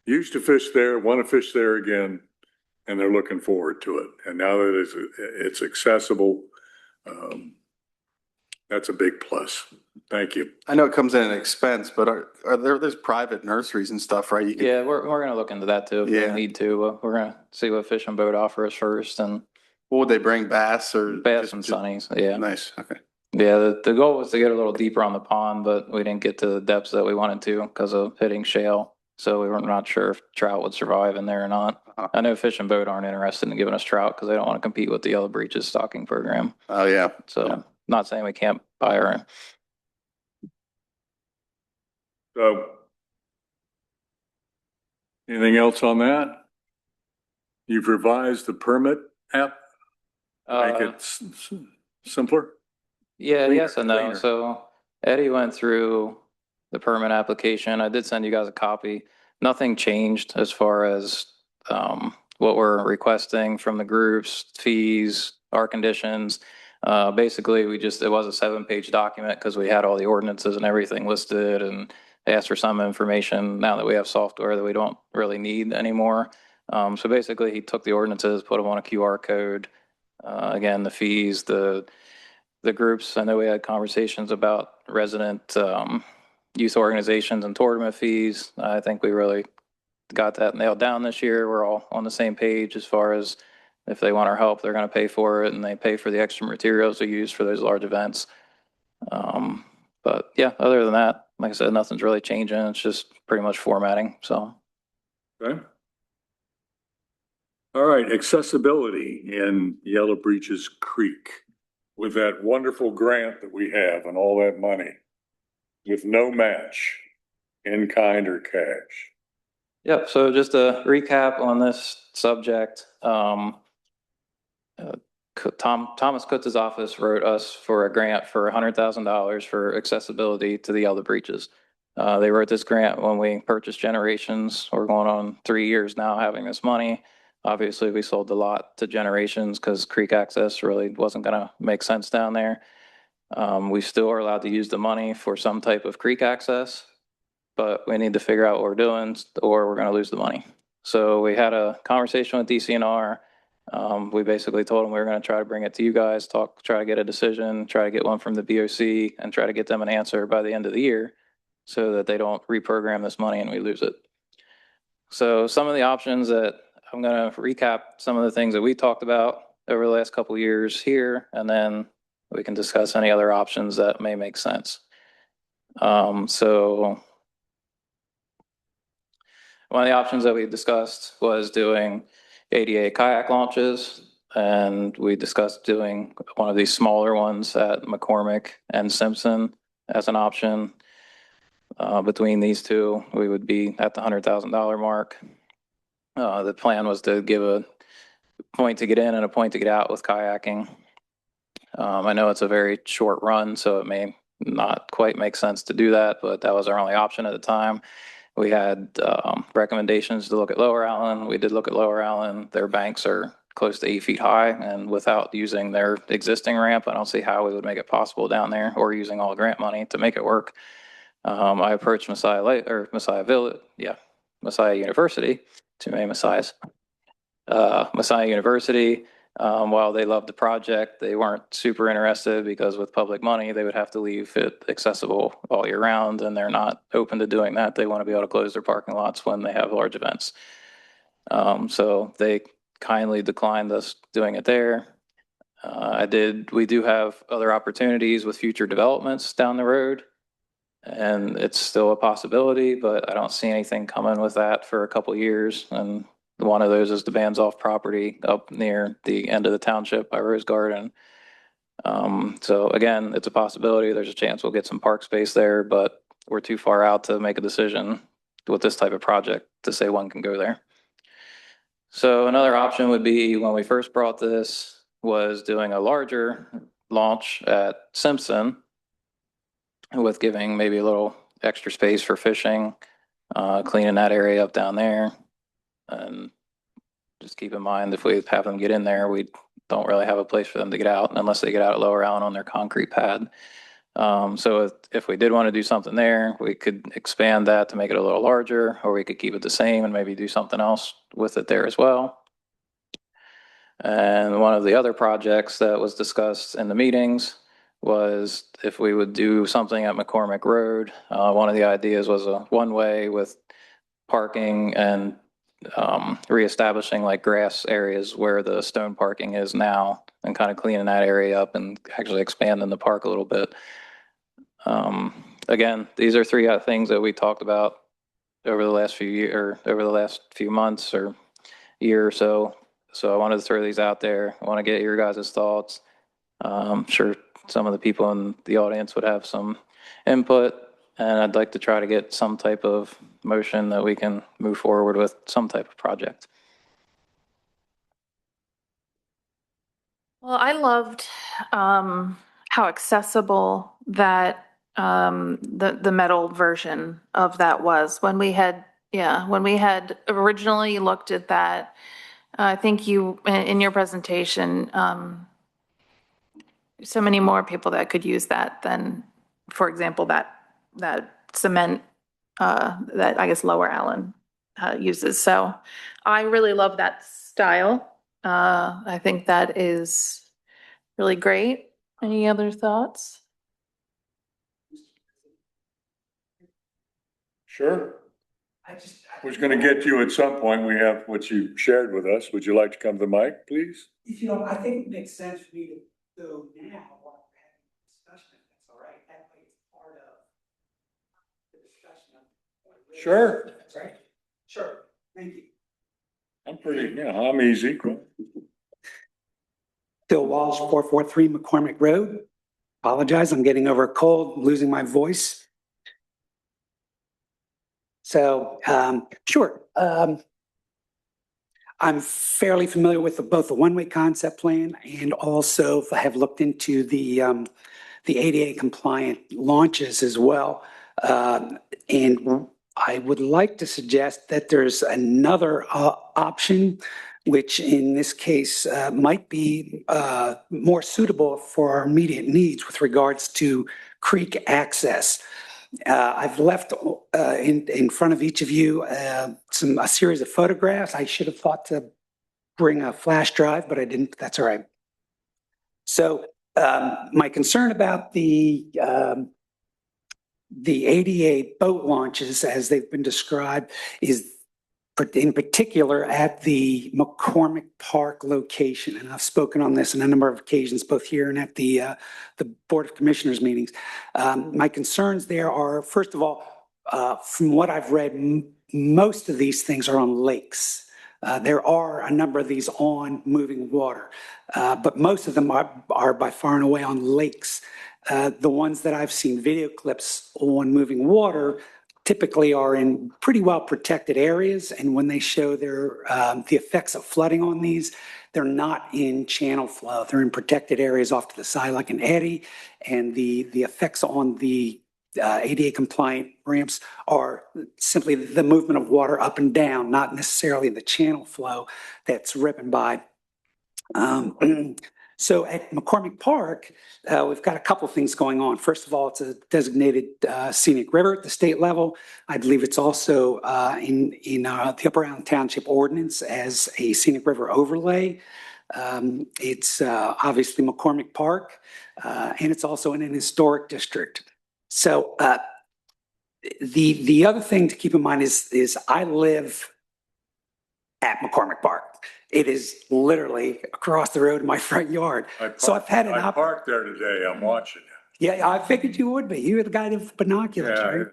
used to fish there, want to fish there again, and they're looking forward to it. And now that it's accessible, that's a big plus. Thank you. I know it comes in an expense, but there's private nurseries and stuff, right? You can- Yeah, we're gonna look into that too if we Yeah. need to. We're gonna see what Fish and Boat offer us first, and What would they bring, bass or? bass and sunnies, yeah. Nice, okay. Yeah, the goal was to get a little deeper on the pond, but we didn't get to the depths that we wanted to because of hitting shale. So we were not sure if trout would survive in there or not. Uh-huh. I know Fish and Boat aren't interested in giving us trout because they don't want to compete with the Yellow Breeches stocking program. Oh, yeah. So not saying we can't buy our own. So, anything else on that? You've revised the permit app, make it simpler? Yeah, Cleaner, yes and no. cleaner. So Eddie went through the permit application. I did send you guys a copy. Nothing changed as far as what we're requesting from the groups, fees, our conditions. Basically, it was a 7-page document because we had all the ordinances and everything listed and asked for some information now that we have software that we don't really need anymore. So basically, he took the ordinances, put them on a QR code. Again, the fees, the groups. I know we had conversations about resident youth organizations and tournament fees. I think we really got that nailed down this year. We're all on the same page as far as if they want our help, they're going to pay for it, and they pay for the extra materials we use for those large events. But yeah, other than that, like I said, nothing's really changing. It's just pretty much formatting. So. Okay. All right, accessibility in Yellow Breeches Creek. With that wonderful grant that we have and all that money, with no match, in kind or cash. Yep. So just a recap on this subject. Thomas Kutz's office wrote us for a grant for $100,000 for accessibility to the Yellow Breeches. They wrote this grant when we purchased Generations. We're going on 3 years now having this money. Obviously, we sold the lot to Generations because creek access really wasn't going to make sense down there. We still are allowed to use the money for some type of creek access, but we need to figure out what we're doing or we're going to lose the money. So we had a conversation with DCNR. We basically told them we were going to try to bring it to you guys, try to get a decision, try to get one from the BOC, and try to get them an answer by the end of the year so that they don't reprogram this money and we lose it. So some of the options that I'm going to recap some of the things that we talked about over the last couple of years here, and then we can discuss any other options that may make sense. So one of the options that we discussed was doing ADA kayak launches, and we discussed doing one of these smaller ones at McCormick and Simpson as an option. Between these two, we would be at the $100,000 mark. The plan was to give a point to get in and a point to get out with kayaking. I know it's a very short run, so it may not quite make sense to do that, but that was our only option at the time. We had recommendations to look at Lower Allen. We did look at Lower Allen. Their banks are close to 8 feet high, and without using their existing ramp, I don't see how we would make it possible down there, or using all grant money to make it work. I approached Messiah University, too many Messiahs. Messiah University, while they loved the project, they weren't super interested because with public money, they would have to leave it accessible all year round, and they're not open to doing that. They want to be able to close their parking lots when they have large events. So they kindly declined us doing it there. We do have other opportunities with future developments down the road, and it's still a possibility, but I don't see anything coming with that for a couple years. And one of those is the Banzoff property up near the end of the township by Rose Garden. So again, it's a possibility. There's a chance we'll get some park space there, but we're too far out to make a decision with this type of project to say one can go there. So another option would be, when we first brought this, was doing a larger launch at Simpson with giving maybe a little extra space for fishing, cleaning that area up down there. And just keep in mind, if we have them get in there, we don't really have a place for them to get out unless they get out at Lower Allen on their concrete pad. So if we did want to do something there, we could expand that to make it a little larger, or we could keep it the same and maybe do something else with it there as well. And one of the other projects that was discussed in the meetings was if we would do something at McCormick Road. One of the ideas was a one-way with parking and reestablishing like grass areas where the stone parking is now, and kind of cleaning that area up and actually expanding the park a little bit. Again, these are three things that we talked about over the last few months or year or so. So I wanted to throw these out there. I want to get your guys' thoughts. I'm sure some of the people in the audience would have some input, and I'd like to try to get some type of motion that we can move forward with some type of project. Well, I loved how accessible that the metal version of that was when we had originally looked at that. I think you, in your presentation, so many more people that could use that than, for example, that cement that I guess Lower Allen uses. So I really love that style. I think that is really great. Any other thoughts? Sure. Was going to get you at some point. We have what you shared with us. Would you like to come to the mic, please? If you know, I think it makes sense for me to go now while we're having a discussion, if that's all right. That way it's part of the discussion of. Sure. That's right. Sure. Thank you. I'm easy. Bill Walsh, 443 McCormick Road. Apologize, I'm getting over a cold, losing my voice. So, sure. I'm fairly familiar with both the one-way concept plan and also have looked into the ADA compliant launches as well. And I would like to suggest that there's another option, which in this case might be more suitable for our immediate needs with regards to creek access. I've left in front of each of you a series of photographs. I should have thought to bring a flash drive, but I didn't. That's all right. So my concern about the ADA boat launches, as they've been described, is in particular at the McCormick Park location. And I've spoken on this on a number of occasions, both here and at the Board of Commissioners meetings. My concerns there are, first of all, from what I've read, most of these things are on lakes. There are a number of these on moving water, but most of them are by far and away on lakes. The ones that I've seen video clips on moving water typically are in pretty well protected areas. And when they show the effects of flooding on these, they're not in channel flow. They're in protected areas off to the side like an eddy. And the effects on the ADA compliant ramps are simply the movement of water up and down, not necessarily the channel flow that's ripping by. So at McCormick Park, we've got a couple of things going on. First of all, it's a designated scenic river at the state level. I believe it's also in the Upper Island Township ordinance as a scenic river overlay. It's obviously McCormick Park, and it's also in an historic district. So the other thing to keep in mind is I live at McCormick Park. It is literally across the road in my front yard. So I've had I parked there today. I'm watching you. Yeah, I figured you would be. You were the guy with binoculars, Yeah, right?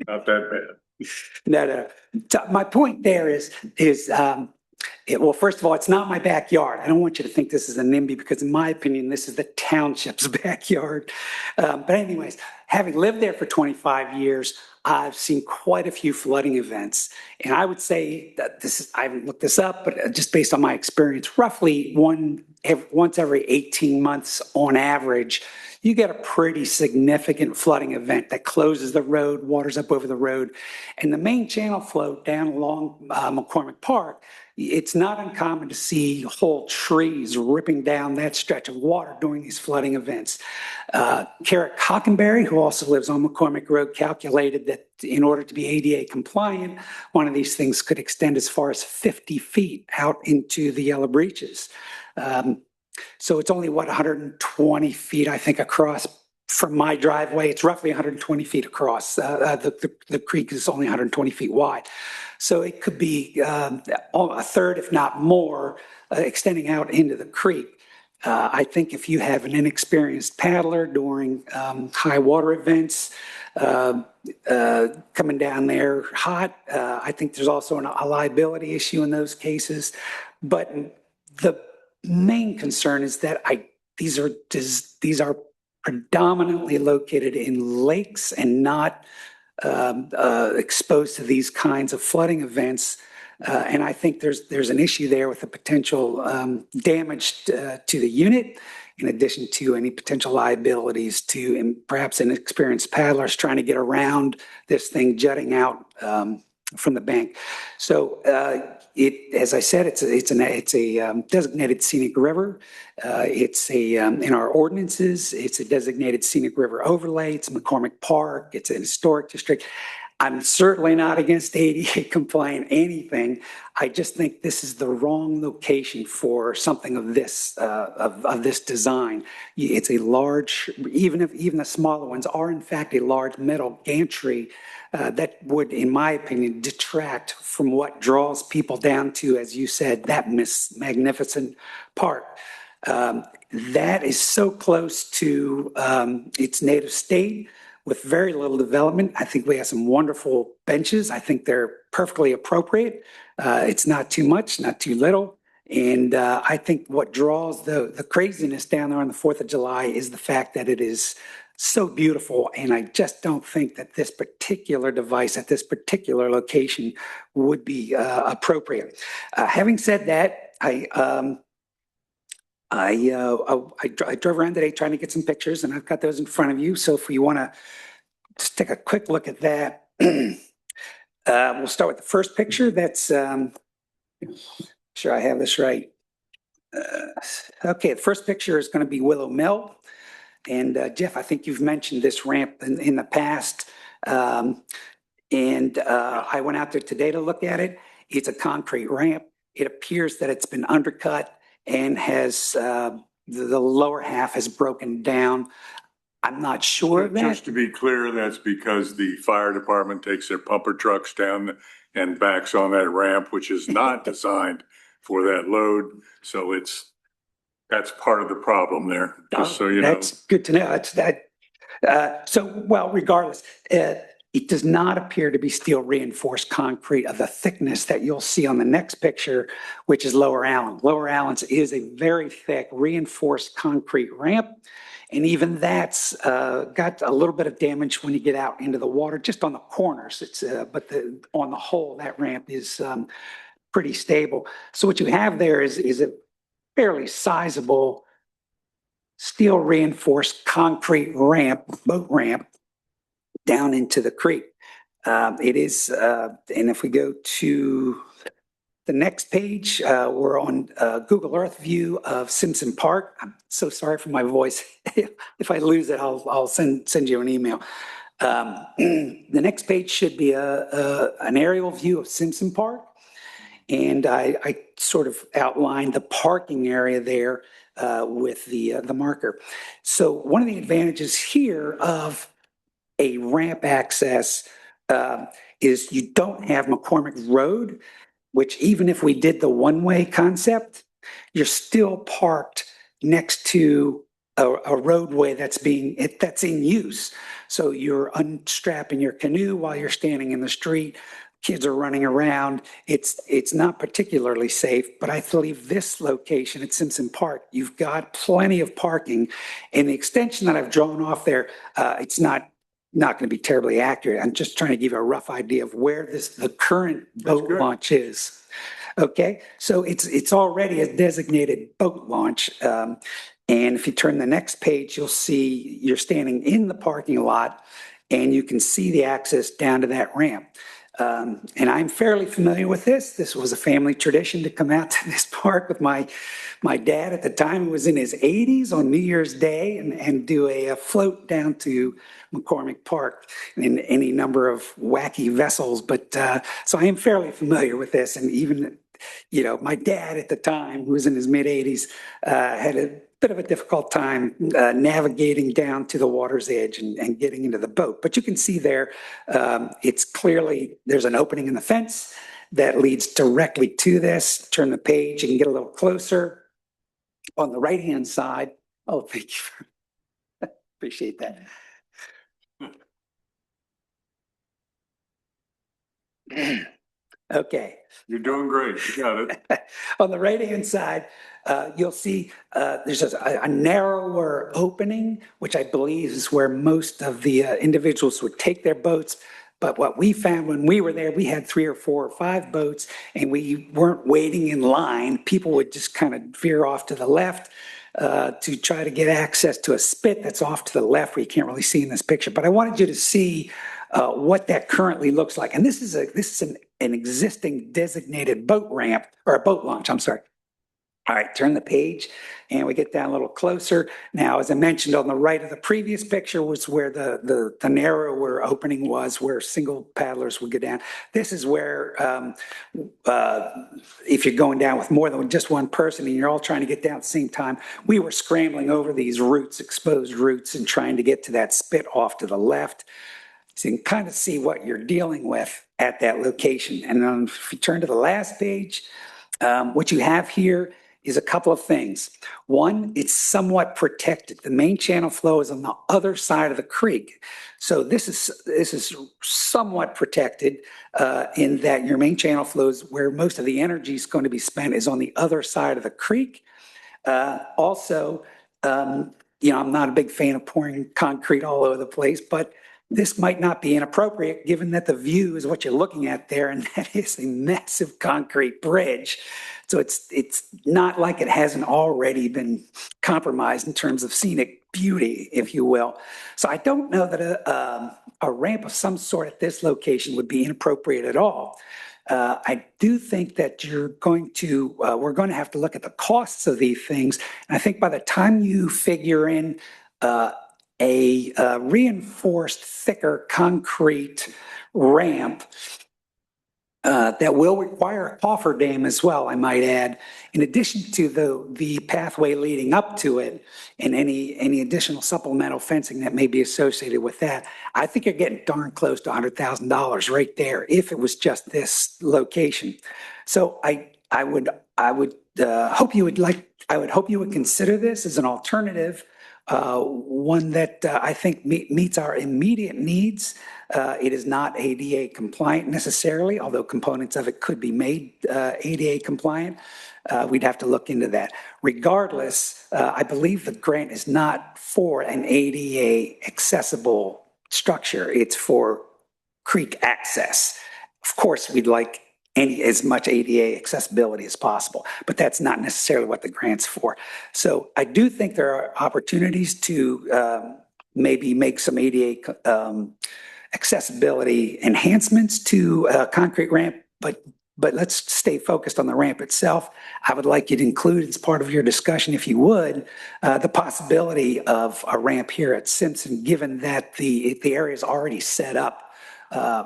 not that bad. No. So my point there is well, first of all, it's not my backyard. I don't want you to think this is a NIMBY because in my opinion, this is the township's backyard. But anyways, having lived there for 25 years, I've seen quite a few flooding events. And I would say that I haven't looked this up, but just based on my experience, roughly once every 18 months on average, you get a pretty significant flooding event that closes the road, waters up over the road. And the main channel flow down along McCormick Park, it's not uncommon to see whole trees ripping down that stretch of water during these flooding events. Carrick Hockenberry, who also lives on McCormick Road, calculated that in order to be ADA compliant, one of these things could extend as far as 50 feet out into the Yellow Breaches. So it's only, 120 feet, I think, across from my driveway. It's roughly 120 feet across. The creek is only 120 feet wide. So it could be a third, if not more, extending out into the creek. I think if you have an inexperienced paddler during high water events, coming down there hot, I think there's also a liability issue in those cases. But the main concern is that these are predominantly located in lakes and not exposed to these kinds of flooding events. And I think there's an issue there with the potential damage to the unit, in addition to any potential liabilities to perhaps inexperienced paddlers trying to get around this thing jutting out from the bank. So as I said, it's a designated scenic river. It's in our ordinances, it's a designated scenic river overlay. It's McCormick Park. It's an historic district. I'm certainly not against ADA compliant anything. I just think this is the wrong location for something of this design. It's a large, even the smaller ones are in fact a large metal gantry that would, in my opinion, detract from what draws people down to, as you said, that magnificent park. That is so close to its native state with very little development. I think we have some wonderful benches. I think they're perfectly appropriate. It's not too much, not too little. And I think what draws the craziness down there on the 4th of July is the fact that it is so beautiful. And I just don't think that this particular device at this particular location would be appropriate. Having said that, I drove around today trying to get some pictures, and I've got those in front of you. So if you want to just take a quick look at that, we'll start with the first picture. That's, sure I have this right. Okay, the first picture is going to be Willow Mill. And Jeff, I think you've mentioned this ramp in the past. I went out there today to look at it. It's a concrete ramp. It appears that it's been undercut and has the lower half has broken down. I'm not sure of that. Just to be clear, that's because the fire department takes their pumper trucks down and backs on that ramp, which is not designed for that load. So that's part of the problem there, just so you know. That's good to know. That's that. So, well, regardless, It does not appear to be steel reinforced concrete of the thickness that you'll see on the next picture, which is Lower Allen. Lower Allen's is a very thick reinforced concrete ramp. And even that's got a little bit of damage when you get out into the water, just on the corners. But on the whole, that ramp is pretty stable. So what you have there is a fairly sizable steel reinforced concrete ramp, boat ramp, down into the creek. It is, and if we go to the next page, we're on Google Earth view of Simpson Park. I'm so sorry for my voice. If I lose it, I'll send you an email. The next page should be an aerial view of Simpson Park. And I sort of outlined the parking area there with the marker. So one of the advantages here of a ramp access is you don't have McCormick Road, which even if we did the one-way concept, you're still parked next to a roadway that's in use. So you're unstrapping your canoe while you're standing in the street. Kids are running around. It's not particularly safe, but I believe this location at Simpson Park, you've got plenty of parking. And the extension that I've drawn off there, it's not going to be terribly accurate. I'm just trying to give you a rough idea of where the current boat launch is. Okay, so it's already a designated boat launch. And if you turn the next page, you'll see you're standing in the parking lot and you can see the access down to that ramp. And I'm fairly familiar with this. This was a family tradition to come out to this park with my dad at the time, who was in his 80s, on New Year's Day and do a float down to McCormick Park in any number of wacky vessels. But so I am fairly familiar with this. And even, my dad at the time, who was in his mid-80s, had a bit of a difficult time navigating down to the water's edge and getting into the boat. But you can see there, it's clearly, there's an opening in the fence that leads directly to this. Turn the page, you can get a little closer. On the right-hand side, oh, thank you. Appreciate that. Okay. You're doing great. You got it. On the right-hand side, you'll see there's a narrower opening, which I believe is where most of the individuals would take their boats. But what we found when we were there, we had 3 or 4 or 5 boats, and we weren't waiting in line. People would just kind of veer off to the left to try to get access to a spit that's off to the left, where you can't really see in this picture. But I wanted you to see what that currently looks like. And this is an existing designated boat ramp, or a boat launch, I'm sorry. All right, turn the page and we get down a little closer. Now, as I mentioned, on the right of the previous picture was where the narrower opening was, where single paddlers would go down. This is where, if you're going down with more than just one person and you're all trying to get down at the same time, we were scrambling over these roots, exposed roots, and trying to get to that spit off to the left. So you can kind of see what you're dealing with at that location. And then if you turn to the last page, what you have here is a couple of things. One, it's somewhat protected. The main channel flow is on the other side of the creek. So this is somewhat protected in that your main channel flows, where most of the energy is going to be spent, is on the other side of the creek. Also, I'm not a big fan of pouring concrete all over the place, but this might not be inappropriate given that the view is what you're looking at there, and that is a massive concrete bridge. So it's not like it hasn't already been compromised in terms of scenic beauty, if you will. So I don't know that a ramp of some sort at this location would be inappropriate at all. I do think that we're going to have to look at the costs of these things. And I think by the time you figure in a reinforced, thicker concrete ramp that will require a cofferdam as well, I might add, in addition to the pathway leading up to it and any additional supplemental fencing that may be associated with that. I think you're getting darn close to $100,000 right there if it was just this location. So I would hope you would consider this as an alternative One that I think meets our immediate needs. It is not ADA compliant necessarily, although components of it could be made ADA compliant. We'd have to look into that. Regardless, I believe the grant is not for an ADA accessible structure. It's for creek access. Of course, we'd like as much ADA accessibility as possible, but that's not necessarily what the grant's for. So I do think there are opportunities to maybe make some ADA accessibility enhancements to a concrete ramp, but let's stay focused on the ramp itself. I would like you to include as part of your discussion, if you would, the possibility of a ramp here at Simpson, given that the area is already set up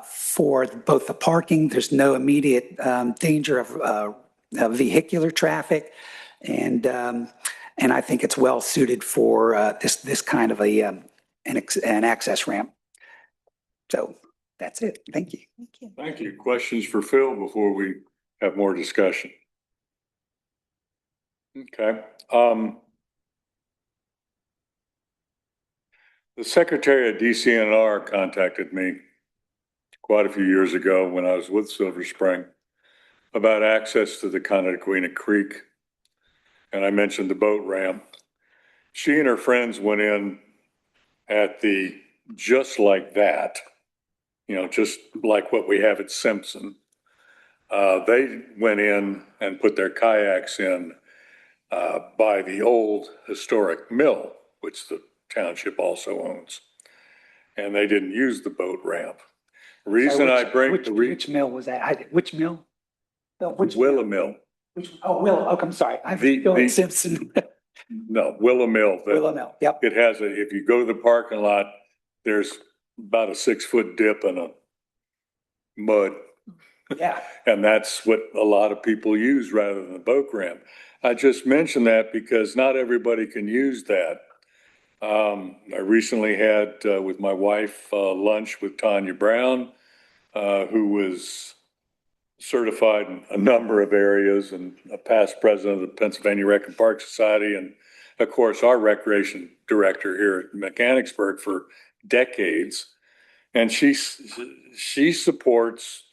for both the parking. There's no immediate danger of vehicular traffic, and I think it's well suited for this kind of an access ramp. So that's it. Thank you. Thank you. Questions for Phil before we have more discussion? Okay. The Secretary of DCNR contacted me quite a few years ago when I was with Silver Spring about access to the Conecuina Creek. And I mentioned the boat ramp. She and her friends went in at the, just like that, just like what we have at Simpson. They went in and put their kayaks in by the old historic mill, which the township also owns. And they didn't use the boat ramp. Reason I bring which mill was that? Which mill? Willow Mill. Willow. I'm sorry. I feel like Simpson. No, Willow Mill. Willow Mill. Yep. It has if you go to the parking lot, there's about a 6-foot dip in a mud. Yeah. And that's what a lot of people use rather than the boat ramp. I just mentioned that because not everybody can use that. I recently had with my wife lunch with Tanya Brown, who was certified in a number of areas and a past president of the Pennsylvania Rec and Park Society, and of course our recreation director here at Mechanicsburg for decades. And she supports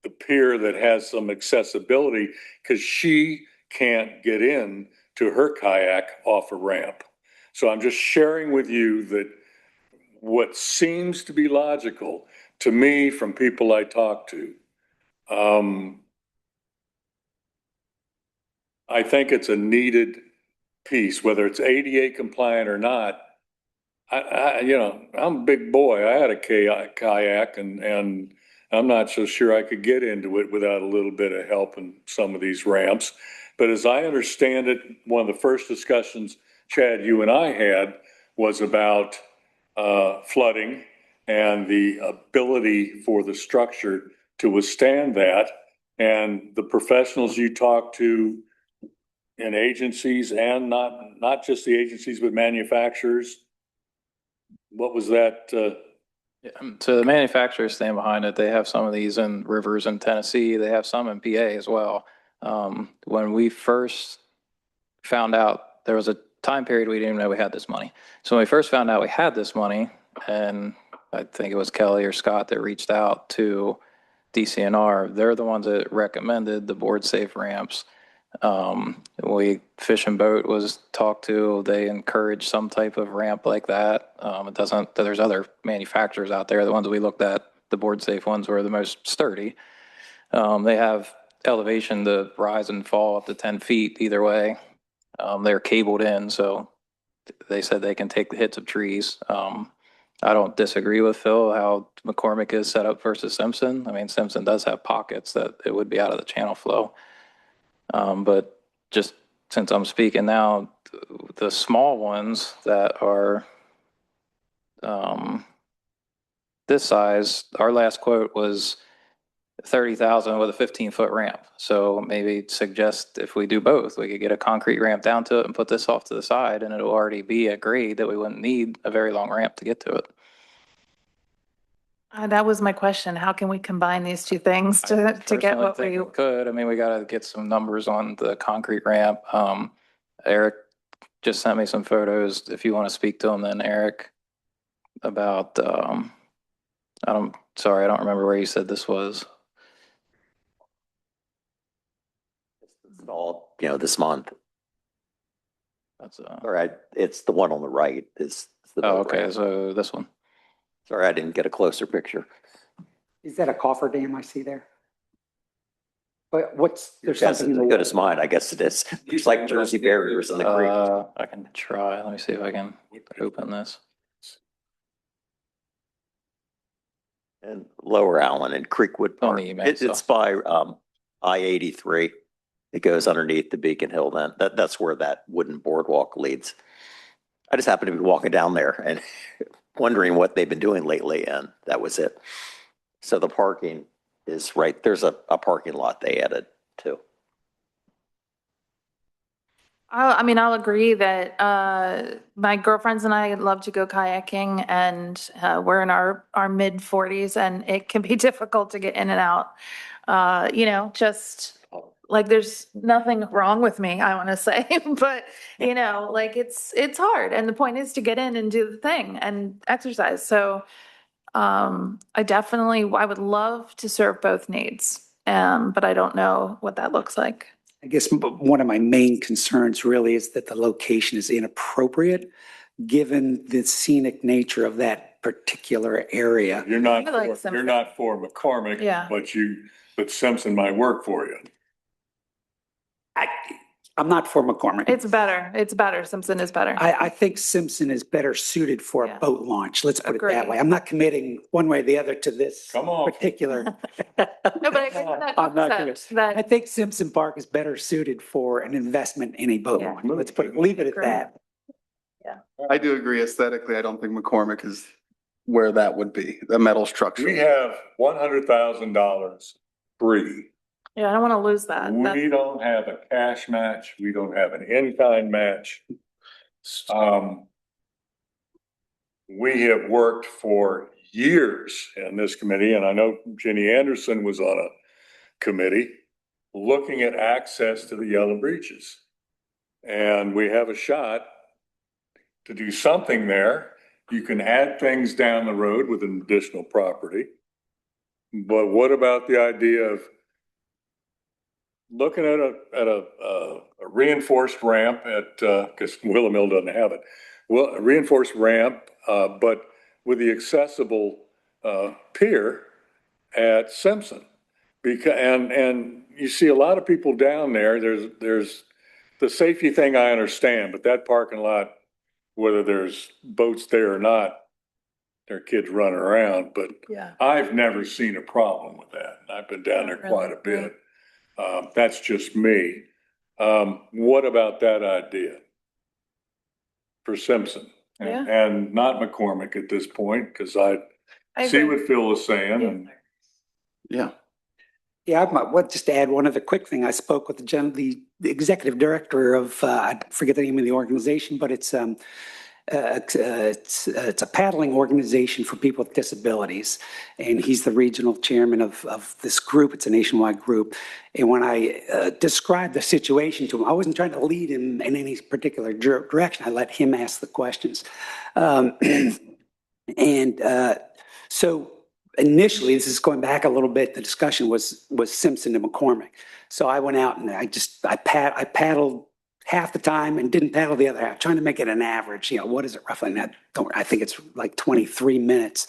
the pier that has some accessibility because she can't get in to her kayak off a ramp. So I'm just sharing with you that what seems to be logical to me from people I talk to, I think it's a needed piece, whether it's ADA compliant or not. I'm a big boy. I had a kayak and I'm not so sure I could get into it without a little bit of help in some of these ramps. But as I understand it, one of the first discussions, Chad, you and I had was about flooding and the ability for the structure to withstand that. And the professionals you talk to in agencies and not just the agencies, but manufacturers, what was that? So the manufacturers stand behind it. They have some of these in rivers in Tennessee. They have some in PA as well. When we first found out, there was a time period we didn't even know we had this money. So when we first found out we had this money, and I think it was Kelly or Scott that reached out to DCNR, they're the ones that recommended the board safe ramps. Fish and Boat was talked to. They encourage some type of ramp like that. There's other manufacturers out there. The ones we looked at, the board safe ones, were the most sturdy. They have elevation to rise and fall up to 10 feet either way. They're cabled in, so they said they can take the hits of trees. I don't disagree with Phil how McCormick is set up versus Simpson. I mean, Simpson does have pockets that it would be out of the channel flow. But just since I'm speaking now, the small ones that are this size, our last quote was 30,000 with a 15-foot ramp. So maybe suggest if we do both, we could get a concrete ramp down to it and put this off to the side, and it'll already be a grade that we wouldn't need a very long ramp to get to it. That was my question. How can we combine these two things to get what we could? I mean, we got to get some numbers on the concrete ramp. Eric just sent me some photos. If you want to speak to them, then Eric, about, I don't remember where you said this was. It's all, this month. That's, All right, it's the one on the right is the oh, boat okay, ramp. so this one. Sorry, I didn't get a closer picture. Is that a cofferdam I see there? But there's Yes, something it's in as the good as mine, I guess it is. It's like Jersey barriers in the creek. I can try. Let me see if I can open this. And Lower Allen and Creekwood On Park. the email, It's by I-83. It goes underneath the Beacon Hill then. That's where that wooden boardwalk leads. I just happened to be walking down there and wondering what they've been doing lately, and that was it. So the parking is right, there's a parking lot they added too. I'll agree that my girlfriends and I love to go kayaking, and we're in our mid-40s, and it can be difficult to get in and out. Just like there's nothing wrong with me, I want to say, but like it's hard, and the point is to get in and do the thing and exercise. So I would love to serve both needs, but I don't know what that looks like. I guess one of my main concerns really is that the location is inappropriate, given the scenic nature of that particular area. You're not, I like you're Simpson. not for McCormick, Yeah. but Simpson might work for you. I'm not for McCormick. It's better. Simpson is better. I think Simpson is better suited for Yeah. a boat launch. Let's put it that Agree. way. I'm not committing one way or the other to this Come on. particular. No, but I agree with that I'm not concept, gonna- I that, think Simpson Park is better suited for an investment in a boat Yeah. launch. Let's leave it at Agree. that. I do agree aesthetically. I don't think McCormick is where that would be, the metal structure. We have $100,000 free. yeah, I don't want to lose that. We don't have a cash match. We don't have an in-kind match. We have worked for years in this committee, and I know Jenny Anderson was on a committee looking at access to the Yellow Breaches. And we have a shot to do something there. You can add things down the road with an additional property. But what about the idea of looking at a reinforced ramp at, because Willow Mill doesn't have it. Well, a reinforced ramp, but with the accessible pier at Simpson. And you see a lot of people down there. There's the safety thing I understand, but that parking lot, whether there's boats there or not, there are kids running around, but Yeah. I've never seen a problem with that. I've been down there quite a bit. That's just me. What about that idea for Simpson? Yeah. And not McCormick at this point, because I I see agree. what Phil is saying, and Yeah. Yeah, I might just to add one other quick thing. I spoke with the executive director of, I forget the name of the organization, but it's a paddling organization for people with disabilities. And he's the regional chairman of this group. It's a nationwide group. And when I described the situation to him, I wasn't trying to lead him in any particular direction. I let him ask the questions. So initially, this is going back a little bit, the discussion was Simpson to McCormick. So I went out and I paddled half the time and didn't paddle the other half, trying to make it an average. What is it roughly? I think it's like 23 minutes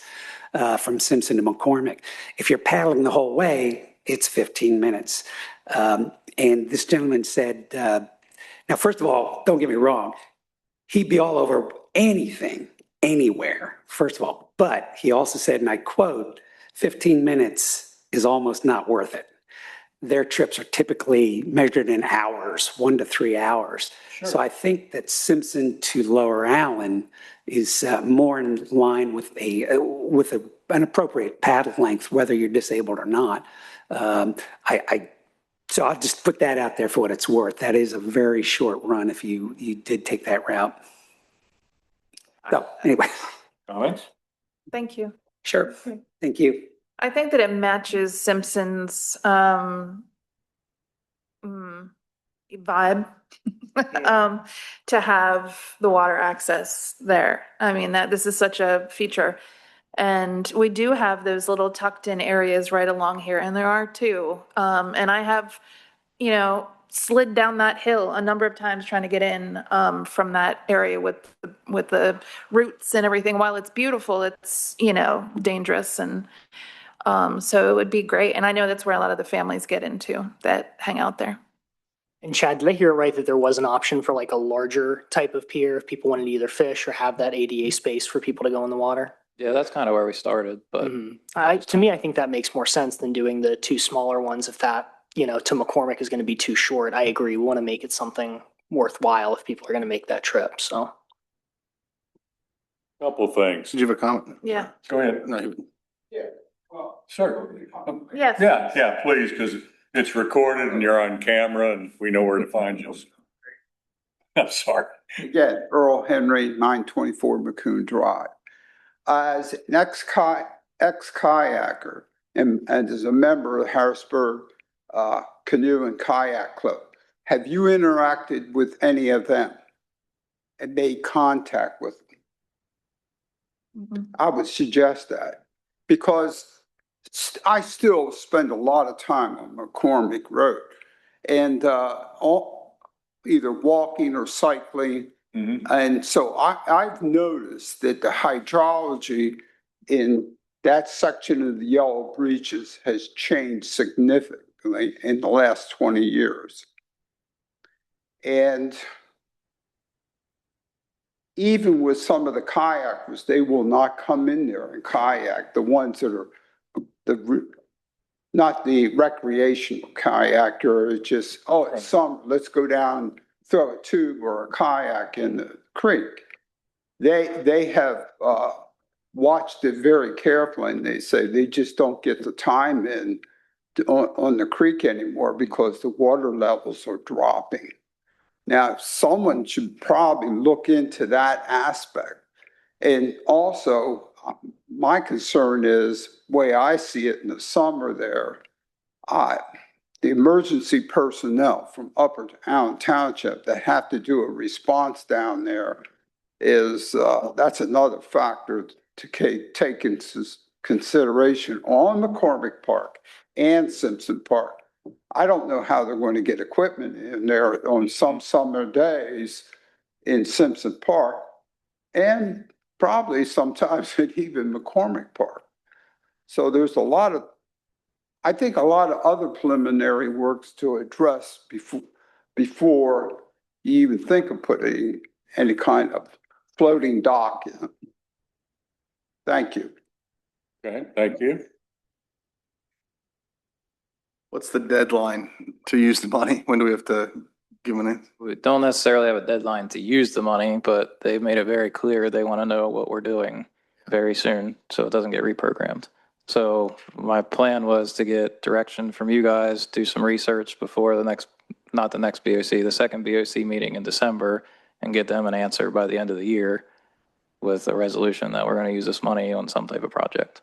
from Simpson to McCormick. If you're paddling the whole way, it's 15 minutes. And this gentleman said, now, first of all, don't get me wrong, he'd be all over anything, anywhere, first of all. But he also said, and I quote, 15 minutes is almost not worth it. Their trips are typically measured in hours, 1 to 3 hours. Sure. So I think that Simpson to Lower Allen is more in line with an appropriate paddle length, whether you're disabled or not. So I'll just put that out there for what it's worth. That is a very short run if you did take that route. So anyway. comments? Thank you. Sure. Thank you. I think that it matches Simpson's vibe to have the water access there. I mean, this is such a feature. And we do have those little tucked in areas right along here, and there are two. And I have, slid down that hill a number of times trying to get in from that area with the roots and everything. While it's beautiful, it's, dangerous. And so it would be great. And I know that's where a lot of the families get into that hang out there. And Chad, did I hear it right that there was an option for like a larger type of pier if people wanted to either fish or have that ADA space for people to go in the water? Yeah, that's kind of where we started, but To me, I think that makes more sense than doing the two smaller ones. If that, to McCormick is going to be too short, I agree. We want to make it something worthwhile if people are going to make that trip. So, Couple things. Did you have a comment? Yeah. Go ahead. No, Sure. Yes. Yeah, please, because it's recorded and you're on camera and we know where to find you. I'm sorry. Again, Earl Henry, 924 Maccoon Drive. As an ex-kayaker and as a member of the Harrisburg Canoe and Kayak Club, have you interacted with any of them and made contact with them? I would suggest that because I still spend a lot of time on McCormick Road and either walking or cycling. And so I've noticed that the hydrology in that section of the Yellow Breeches has changed significantly in the last 20 years. And even with some of the kayakers, they will not come in there and kayak, the ones that are not the recreational kayaker, it's just, it's summer, let's go down, throw a tube or a kayak in the creek. They have watched it very carefully, and they say they just don't get the time in on the creek anymore because the water levels are dropping. Now, someone should probably look into that aspect. And also, my concern is, the way I see it in the summer there, the emergency personnel from Upper Allen Township that have to do a response down there is, that's another factor to take into consideration on McCormick Park and Simpson Park. I don't know how they're going to get equipment in there on some summer days in Simpson Park and probably sometimes at even McCormick Park. So there's I think a lot of other preliminary works to address before you even think of putting any kind of floating dock in. Thank you. Okay, thank you. what's the deadline to use the money? When do we have to give it? we don't necessarily have a deadline to use the money, but they've made it very clear they want to know what we're doing very soon, so it doesn't get reprogrammed. So my plan was to get direction from you guys, do some research before not the next BOC, the second BOC meeting in December, and get them an answer by the end of the year with a resolution that we're going to use this money on some type of project.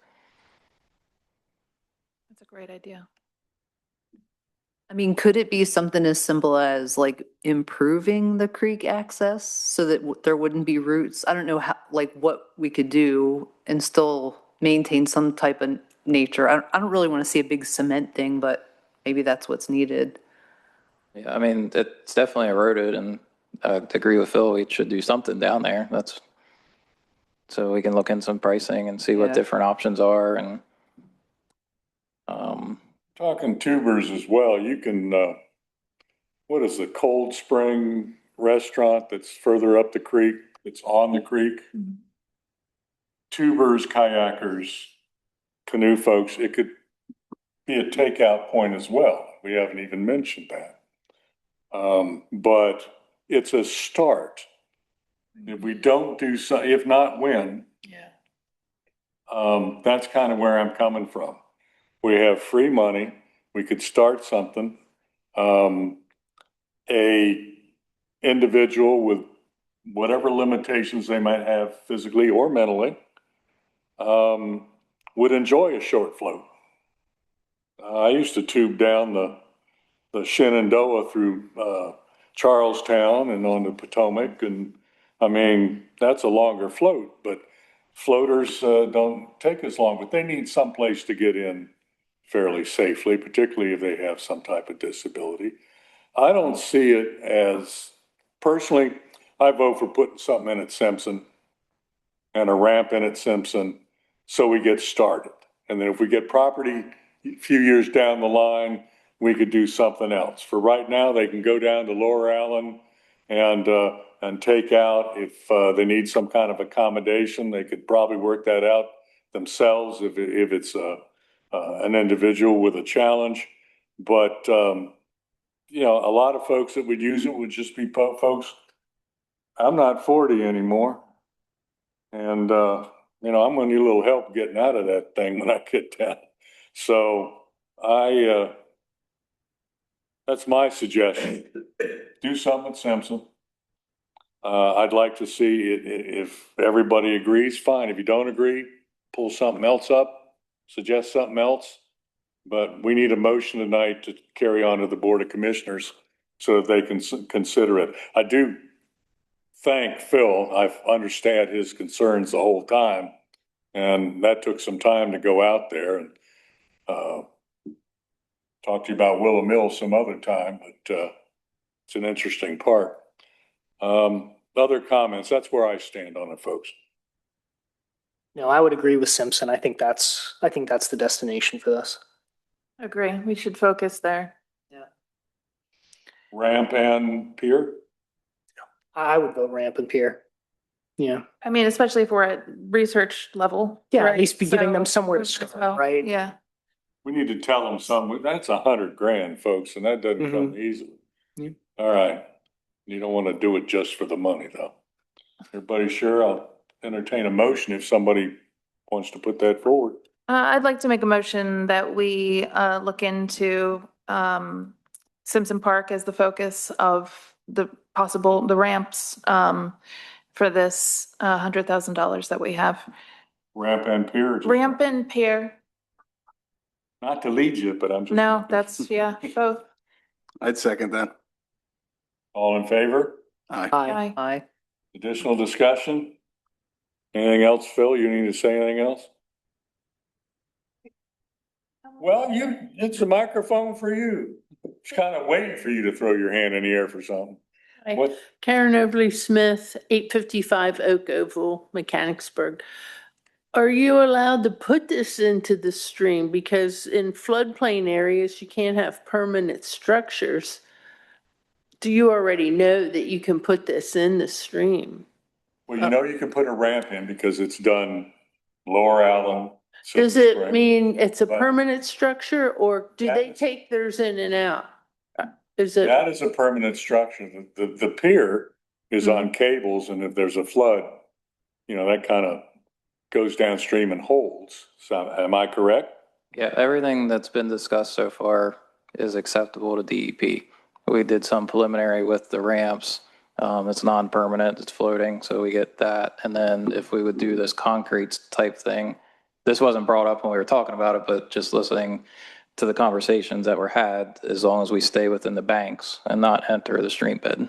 That's a great idea. I mean, could it be something as simple as like improving the creek access so that there wouldn't be roots? I don't know how, like what we could do and still maintain some type of nature. I don't really want to see a big cement thing, but maybe that's what's needed. Yeah, I mean, it's definitely eroded, and I agree with Phil, we should do something down there. So we can look in some pricing and see what Yeah. different options are, and Talking tubers as well, you can, what is the Cold Spring restaurant that's further up the creek, it's on the creek? Tubers, kayakers, canoe folks, it could be a takeout point as well. We haven't even mentioned that. But it's a start. If we don't do so, if not when, that's kind of where I'm coming from. We have free money. We could start something. A individual with whatever limitations they might have physically or mentally would enjoy a short float. I used to tube down the Shenandoah through Charlestown and on the Potomac. And I mean, that's a longer float, but floaters don't take as long, but they need someplace to get in fairly safely, particularly if they have some type of disability. I don't see it as, personally, I vote for putting something in at Simpson and a ramp in at Simpson so we get started. And then if we get property a few years down the line, we could do something else. For right now, they can go down to Lower Allen and take out, if they need some kind of accommodation, they could probably work that out themselves if it's an individual with a challenge. But, you know, a lot of folks that would use it would just be folks, I'm not 40 anymore. And, you know, I'm gonna need a little help getting out of that thing when I get down. So that's my suggestion. Do something with Simpson. I'd like to see it, if everybody agrees, fine. If you don't agree, pull something else up, suggest something else. But we need a motion tonight to carry on to the Board of Commissioners so that they can consider it. I do thank Phil. I understand his concerns the whole time. And that took some time to go out there and talk to you about Willow Mill some other time, but it's an interesting park. Other comments? That's where I stand on it, folks. No, I would agree with Simpson. I think that's the destination for this. Agree. We should focus there. Ramp and pier? I would vote ramp and pier. Yeah. I mean, especially if we're at research level. Yeah, at right? least be giving them So- somewhere to as start, well. right? Yeah. We need to tell them something. That's $100,000, folks, and that doesn't come easily. Yeah. All right. You don't want to do it just for the money, though. Everybody sure? I'll entertain a motion if somebody wants to put that forward. I'd like to make a motion that we look into Simpson Park as the focus of the ramps for this $100,000 that we have. Ramp and pier? or just- Ramp and pier. Not to lead you, but I'm just. No, that's, yeah, both. I'd second that. All in favor? Aye. Aye. Aye. Additional discussion? Anything else, Phil? You need to say anything else? Well, it's a microphone for you. It's kind of waiting for you to throw your hand in the air for something. Hi. What? Karen Overly Smith, 855 Oak Oval, Mechanicsburg. Are you allowed to put this into the stream? Because in floodplain areas, you can't have permanent structures. Do you already know that you can put this in the stream? Well, you know you can put a ramp in because it's done Lower Allen. Does Silver it Spring. mean it's a But- permanent structure or do they Yes. take theirs in and out? Is it? That is a permanent structure. The pier is on cables, and if there's a flood, you know, that kind of goes downstream and holds. So am I correct? Yeah, everything that's been discussed so far is acceptable to DEP. We did some preliminary with the ramps. It's non-permanent, it's floating, so we get that. And then if we would do this concrete type thing, this wasn't brought up when we were talking about it, but just listening to the conversations that were had, as long as we stay within the banks and not enter the stream bed.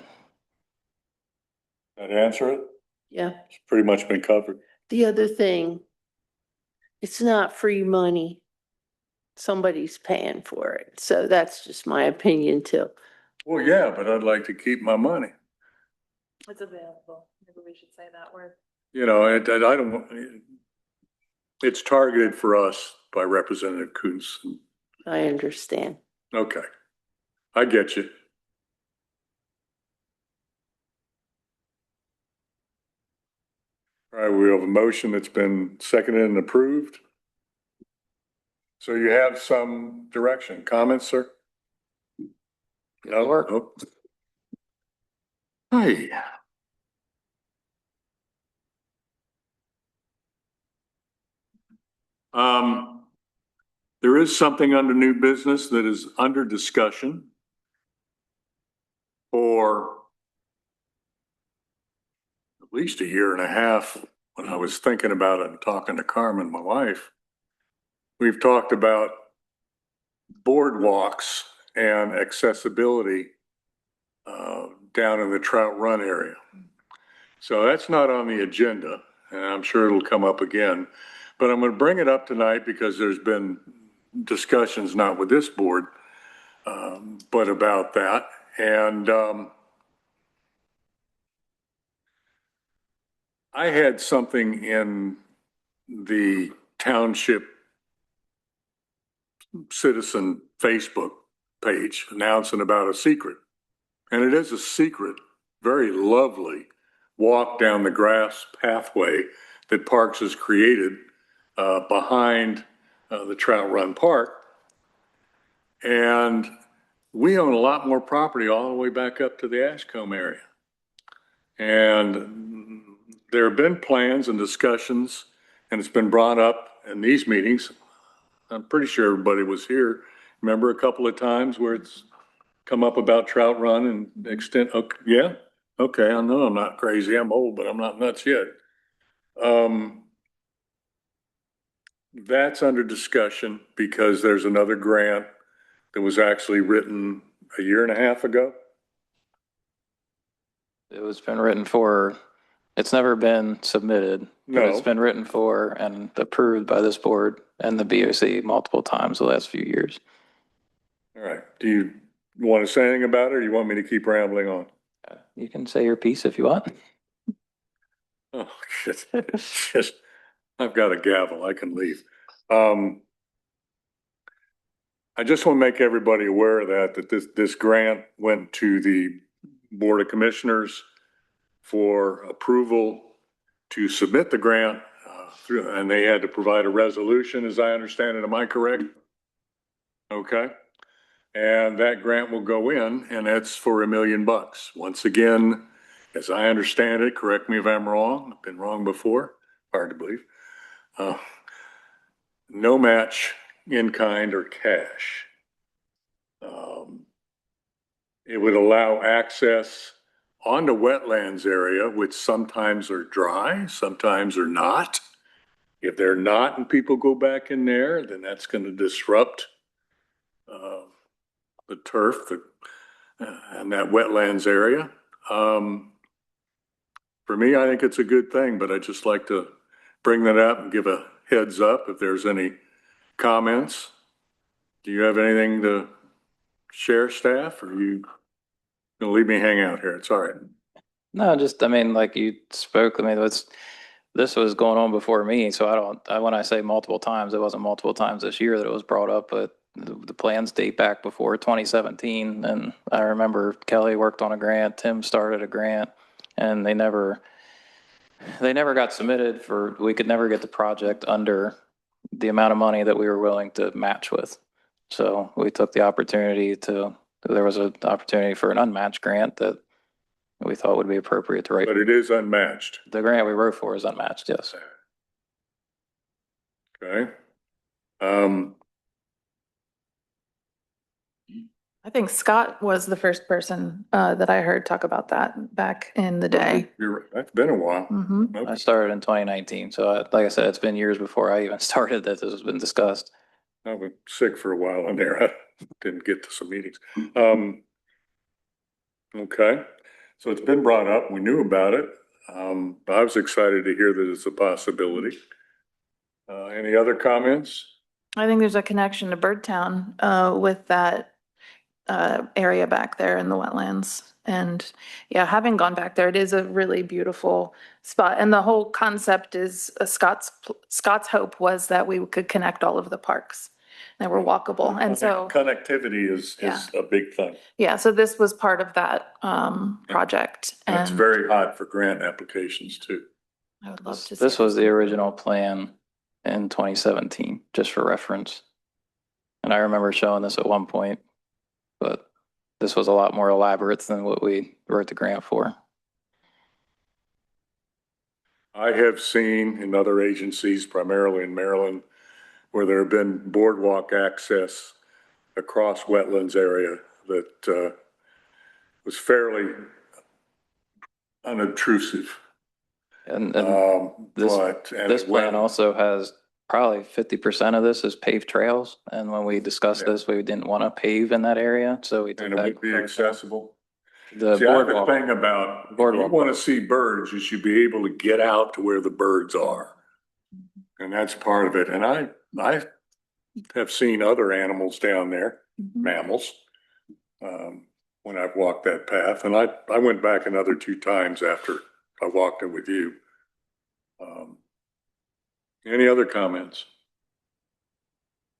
That answer it? Yeah. It's pretty much been covered. The other thing, it's not free money. Somebody's paying for it. So that's just my opinion too. Well, yeah, but I'd like to keep my money. It's available. Maybe we should say that word. You know, I don't, it's targeted for us by Representative Kuntz. I understand. Okay. I get you. All right, we have a motion that's been seconded and approved. So you have some direction. Comments, sir? No? work. Nope. Hey. There is something under new business that is under discussion for at least a year and a half. When I was thinking about it and talking to Carmen, my wife, we've talked about boardwalks and accessibility down in the Trout Run area. So that's not on the agenda, and I'm sure it'll come up again. But I'm going to bring it up tonight because there's been discussions, not with this board, but about that. And I had something in the township citizen Facebook page announcing about a secret. And it is a secret, very lovely walk down the grass pathway that Parks has created behind the Trout Run Park. And we own a lot more property all the way back up to the Ashcombe area. And there have been plans and discussions, and it's been brought up in these meetings. I'm pretty sure everybody was here. Remember a couple of times where it's come up about Trout Run and extent, okay, yeah? Okay, I know I'm not crazy, I'm old, but I'm not nuts yet. That's under discussion because there's another grant that was actually written a year and a half ago. It was been written for, it's never been submitted. But it's No. been written for and approved by this board and the BOC multiple times the last few years. All right, do you want to say anything about it or you want me to keep rambling on? You can say your piece if you want. Oh, shit. Just, I've got a gavel, I can leave. I just want to make everybody aware of that this grant went to the Board of Commissioners for approval to submit the grant through, and they had to provide a resolution, as I understand it. Am I correct? Okay. And that grant will go in, and that's for $1 million. Once again, as I understand it, correct me if I'm wrong, I've been wrong before, hard to believe. No match in kind or cash. It would allow access onto wetlands area, which sometimes are dry, sometimes are not. If they're not and people go back in there, then that's going to disrupt the turf and that wetlands area. For me, I think it's a good thing, but I'd just like to bring that up and give a heads up if there's any comments. Do you have anything to share, staff, or are you gonna leave me hang out here? It's all right. No, just, I mean, like you spoke, I mean, this was going on before me, so when I say multiple times, it wasn't multiple times this year that it was brought up, but the plans date back before 2017. And I remember Kelly worked on a grant, Tim started a grant, and they never got submitted we could never get the project under the amount of money that we were willing to match with. So we took the opportunity there was an opportunity for an unmatched grant that we thought would be appropriate to write. But it is unmatched. The grant we wrote for is unmatched, yes. Okay. I think Scott was the first person that I heard talk about that back in the day. You're right. That's been a while. Mhm. Okay. I started in 2019, so like I said, it's been years before I even started that this has been discussed. I was sick for a while in there. I didn't get to some meetings. Okay, so it's been brought up. We knew about it. But I was excited to hear that it's a possibility. Any other comments? I think there's a connection to Birdtown with that area back there in the wetlands. And yeah, having gone back there, it is a really beautiful spot. And the whole concept is Scott's hope was that we could connect all of the parks that were walkable. And so, Connectivity is a big thing. yeah, so this was part of that project. And it's very hot for grant applications too. I would love to see This was the original plan in 2017, just for reference. And I remember showing this at one point, but this was a lot more elaborate than what we wrote the grant for. I have seen in other agencies, primarily in Maryland, where there have been boardwalk access across wetlands area that was fairly unobtrusive. And This plan also has probably 50% of this is paved trails. And when we discussed this, we didn't want to pave in that area, so we took And it that would be part out. accessible. The See, I have a boardwalk. thing about, if you Boardwalk. want to see birds, you should be able to get out to where the birds are. And that's part of it. And I have seen other animals down there, mammals, when I've walked that path. And I went back another 2 times after I walked it with you. Any other comments?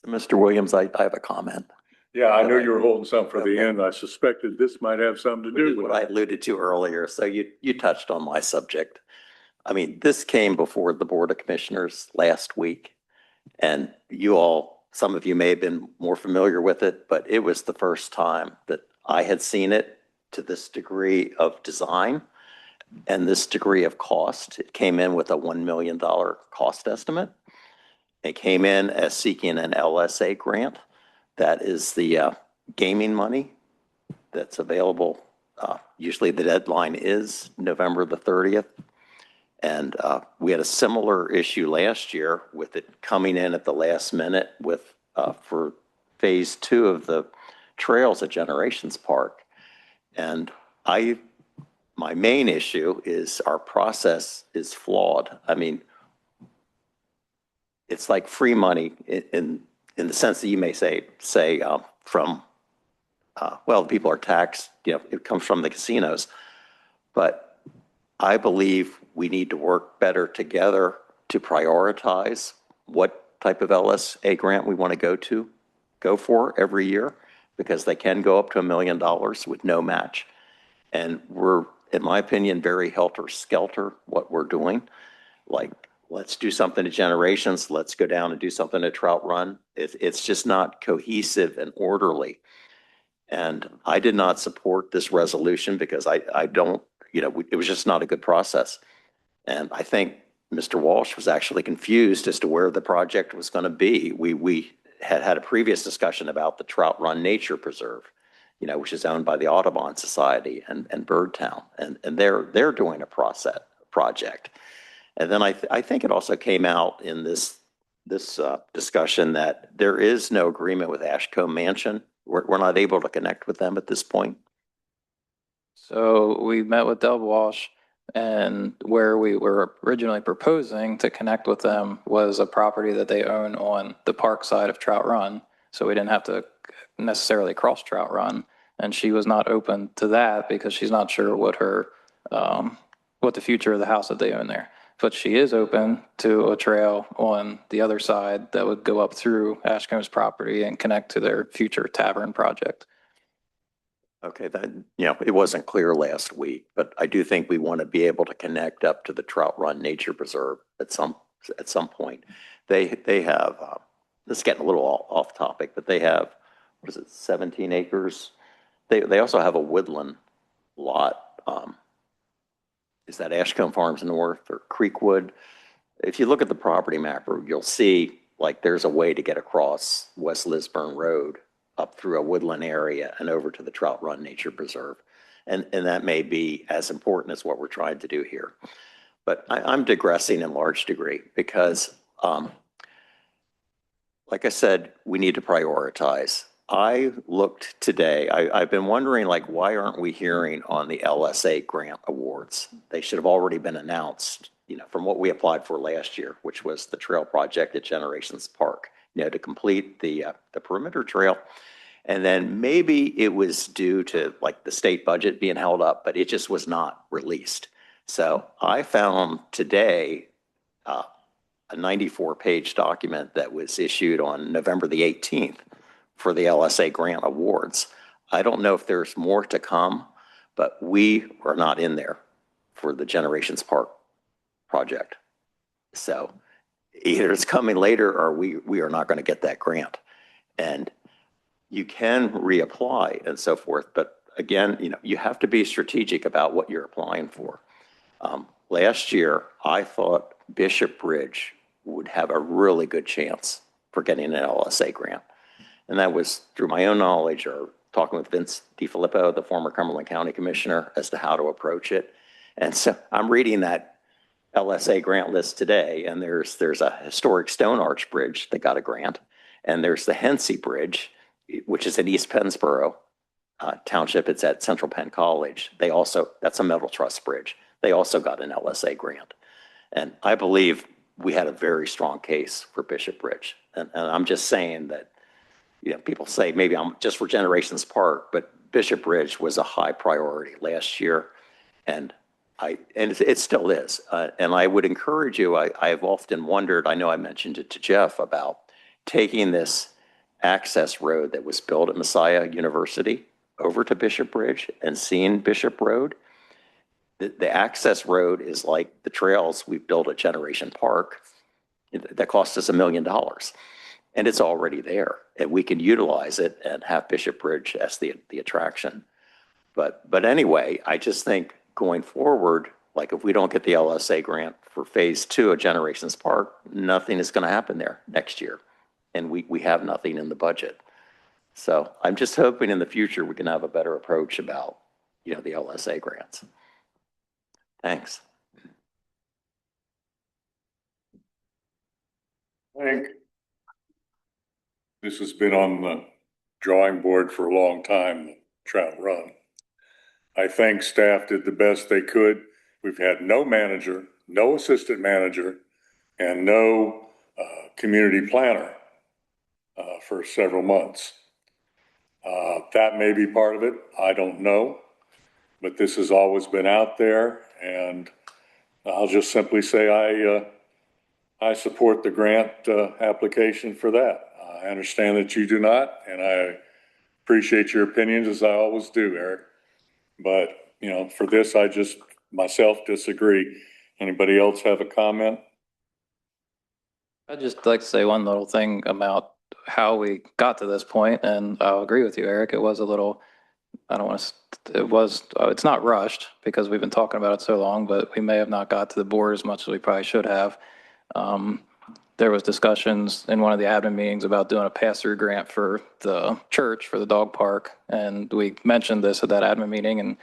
Mr. Williams, I have a comment. Yeah, I knew you were holding something for the end. I suspected this might have something to Which is do with what I it. alluded to earlier. So you touched on my subject. I mean, this came before the Board of Commissioners last week. And you all, some of you may have been more familiar with it, but it was the first time that I had seen it to this degree of design and this degree of cost. It came in with a $1 million cost estimate. It came in as seeking an LSA grant. That is the gaming money that's available. Usually the deadline is November the 30th. And we had a similar issue last year with it coming in at the last minute with for phase 2 of the trails at Generations Park. And my main issue is our process is flawed. I mean, it's like free money in the sense that you may say from, well, people are taxed, it comes from the casinos. But I believe we need to work better together to prioritize what type of LSA grant we want to go for every year, because they can go up to $1 million with no match. And we're, in my opinion, very helter-skelter what we're doing. Like, let's do something to Generations, let's go down and do something to Trout Run. It's just not cohesive and orderly. And I did not support this resolution because I don't, it was just not a good process. And I think Mr. Walsh was actually confused as to where the project was going to be. We had a previous discussion about the Trout Run Nature Preserve, which is owned by the Audubon Society and Birdtown. And they're doing a project. And then I think it also came out in this discussion that there is no agreement with Ashcombe Mansion. We're not able to connect with them at this point. So we met with Deb Walsh, and where we were originally proposing to connect with them was a property that they own on the park side of Trout Run. So we didn't have to necessarily cross Trout Run. And she was not open to that because she's not sure what what the future of the house that they own there. But she is open to a trail on the other side that would go up through Ashcomb's property and connect to their future tavern project. Okay, that, it wasn't clear last week, but I do think we want to be able to connect up to the Trout Run Nature Preserve at some point. They have, this is getting a little off topic, but they have, 17 acres? They also have a woodland lot. Is that Ashcombe Farms North or Creekwood? If you look at the property map, you'll see like there's a way to get across West Lisburn Road up through a woodland area and over to the Trout Run Nature Preserve. And that may be as important as what we're trying to do here. But I'm digressing in large degree because, like I said, we need to prioritize. I looked today, I've been wondering, why aren't we hearing on the LSA grant awards? They should have already been announced, from what we applied for last year, which was the trail project at Generations Park, to complete the perimeter trail. And then maybe it was due to the state budget being held up, but it just was not released. So I found today a 94-page document that was issued on November the 18th for the LSA grant awards. I don't know if there's more to come, but we are not in there for the Generations Park project. So either it's coming later or we are not going to get that grant. And you can reapply and so forth. But again, you have to be strategic about what you're applying for. Last year, I thought Bishop Bridge would have a really good chance for getting an LSA grant. And that was through my own knowledge or talking with Vince DiFilippo, the former Cumberland County Commissioner, as to how to approach it. And so I'm reading that LSA grant list today, and there's a historic stone arch bridge that got a grant. And there's the Hensey Bridge, which is in East Pennsboro, Township, it's at Central Penn College. They also, that's a metal truss bridge. They also got an LSA grant. And I believe we had a very strong case for Bishop Ridge. And I'm just saying that, you know, people say maybe I'm just for Generations Park, but Bishop Ridge was a high priority last year. And it still is. And I would encourage you, I've often wondered, I know I mentioned it to Jeff, about taking this access road that was built at Messiah University over to Bishop Ridge and seeing Bishop Road. The access road is like the trails we've built at Generation Park that cost us $1 million. And it's already there. And we can utilize it and have Bishop Ridge as the attraction. But anyway, I just think going forward, like if we don't get the LSA grant for phase 2 of Generations Park, nothing is going to happen there next year. And we have nothing in the budget. So I'm just hoping in the future we can have a better approach about, you know, the LSA grants. Thanks. I think this has been on the drawing board for a long time, the Trout Run. I think staff did the best they could. We've had no manager, no assistant manager, and no community planner for several months. That may be part of it. I don't know. But this has always been out there, and I'll just simply say I support the grant application for that. I understand that you do not, and I appreciate your opinions as I always do, Eric. But, you know, for this, I just myself disagree. Anybody else have a comment? I'd just like to say one little thing about how we got to this point, and I'll agree with you, Eric. It was a little, I don't want to, it's not rushed because we've been talking about it so long, but we may have not got to the board as much as we probably should have. There was discussions in one of the admin meetings about doing a pass-through grant for the church, for the dog park. And we mentioned this at that admin meeting and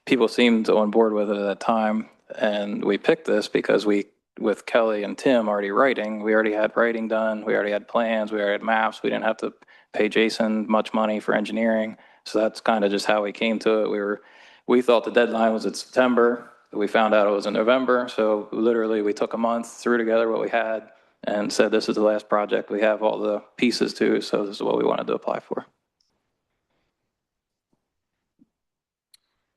people seemed on board with it at that time. And we picked this because with Kelly and Tim already writing, we already had writing done. We already had plans. We already had maps. We didn't have to pay Jason much money for engineering. So that's kind of just how we came to it. We thought the deadline was in September. We found out it was in November. So literally we took a month, threw together what we had and said, this is the last project we have all the pieces to. So this is what we wanted to apply for.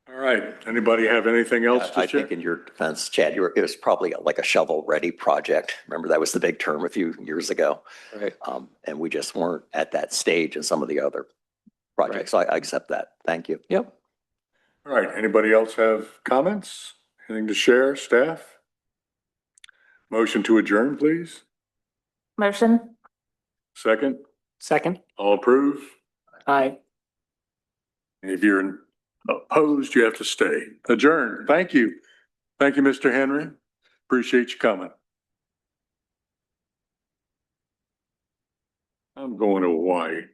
All right. Anybody have anything else to I share? think in your defense, Chad, it was probably like a shovel-ready project. Remember, that was the big term a few years ago. Right. And we just weren't at that stage in some of the other projects. So I accept that. Thank you. Yep. All right. Anybody else have comments? Anything to share, staff? Motion to adjourn, please. Motion? Second. Second. All approve? Aye. If you're opposed, you have to stay. Adjourn. Thank you. Thank you, Mr. Henry. Appreciate you coming. I'm going to Hawaii.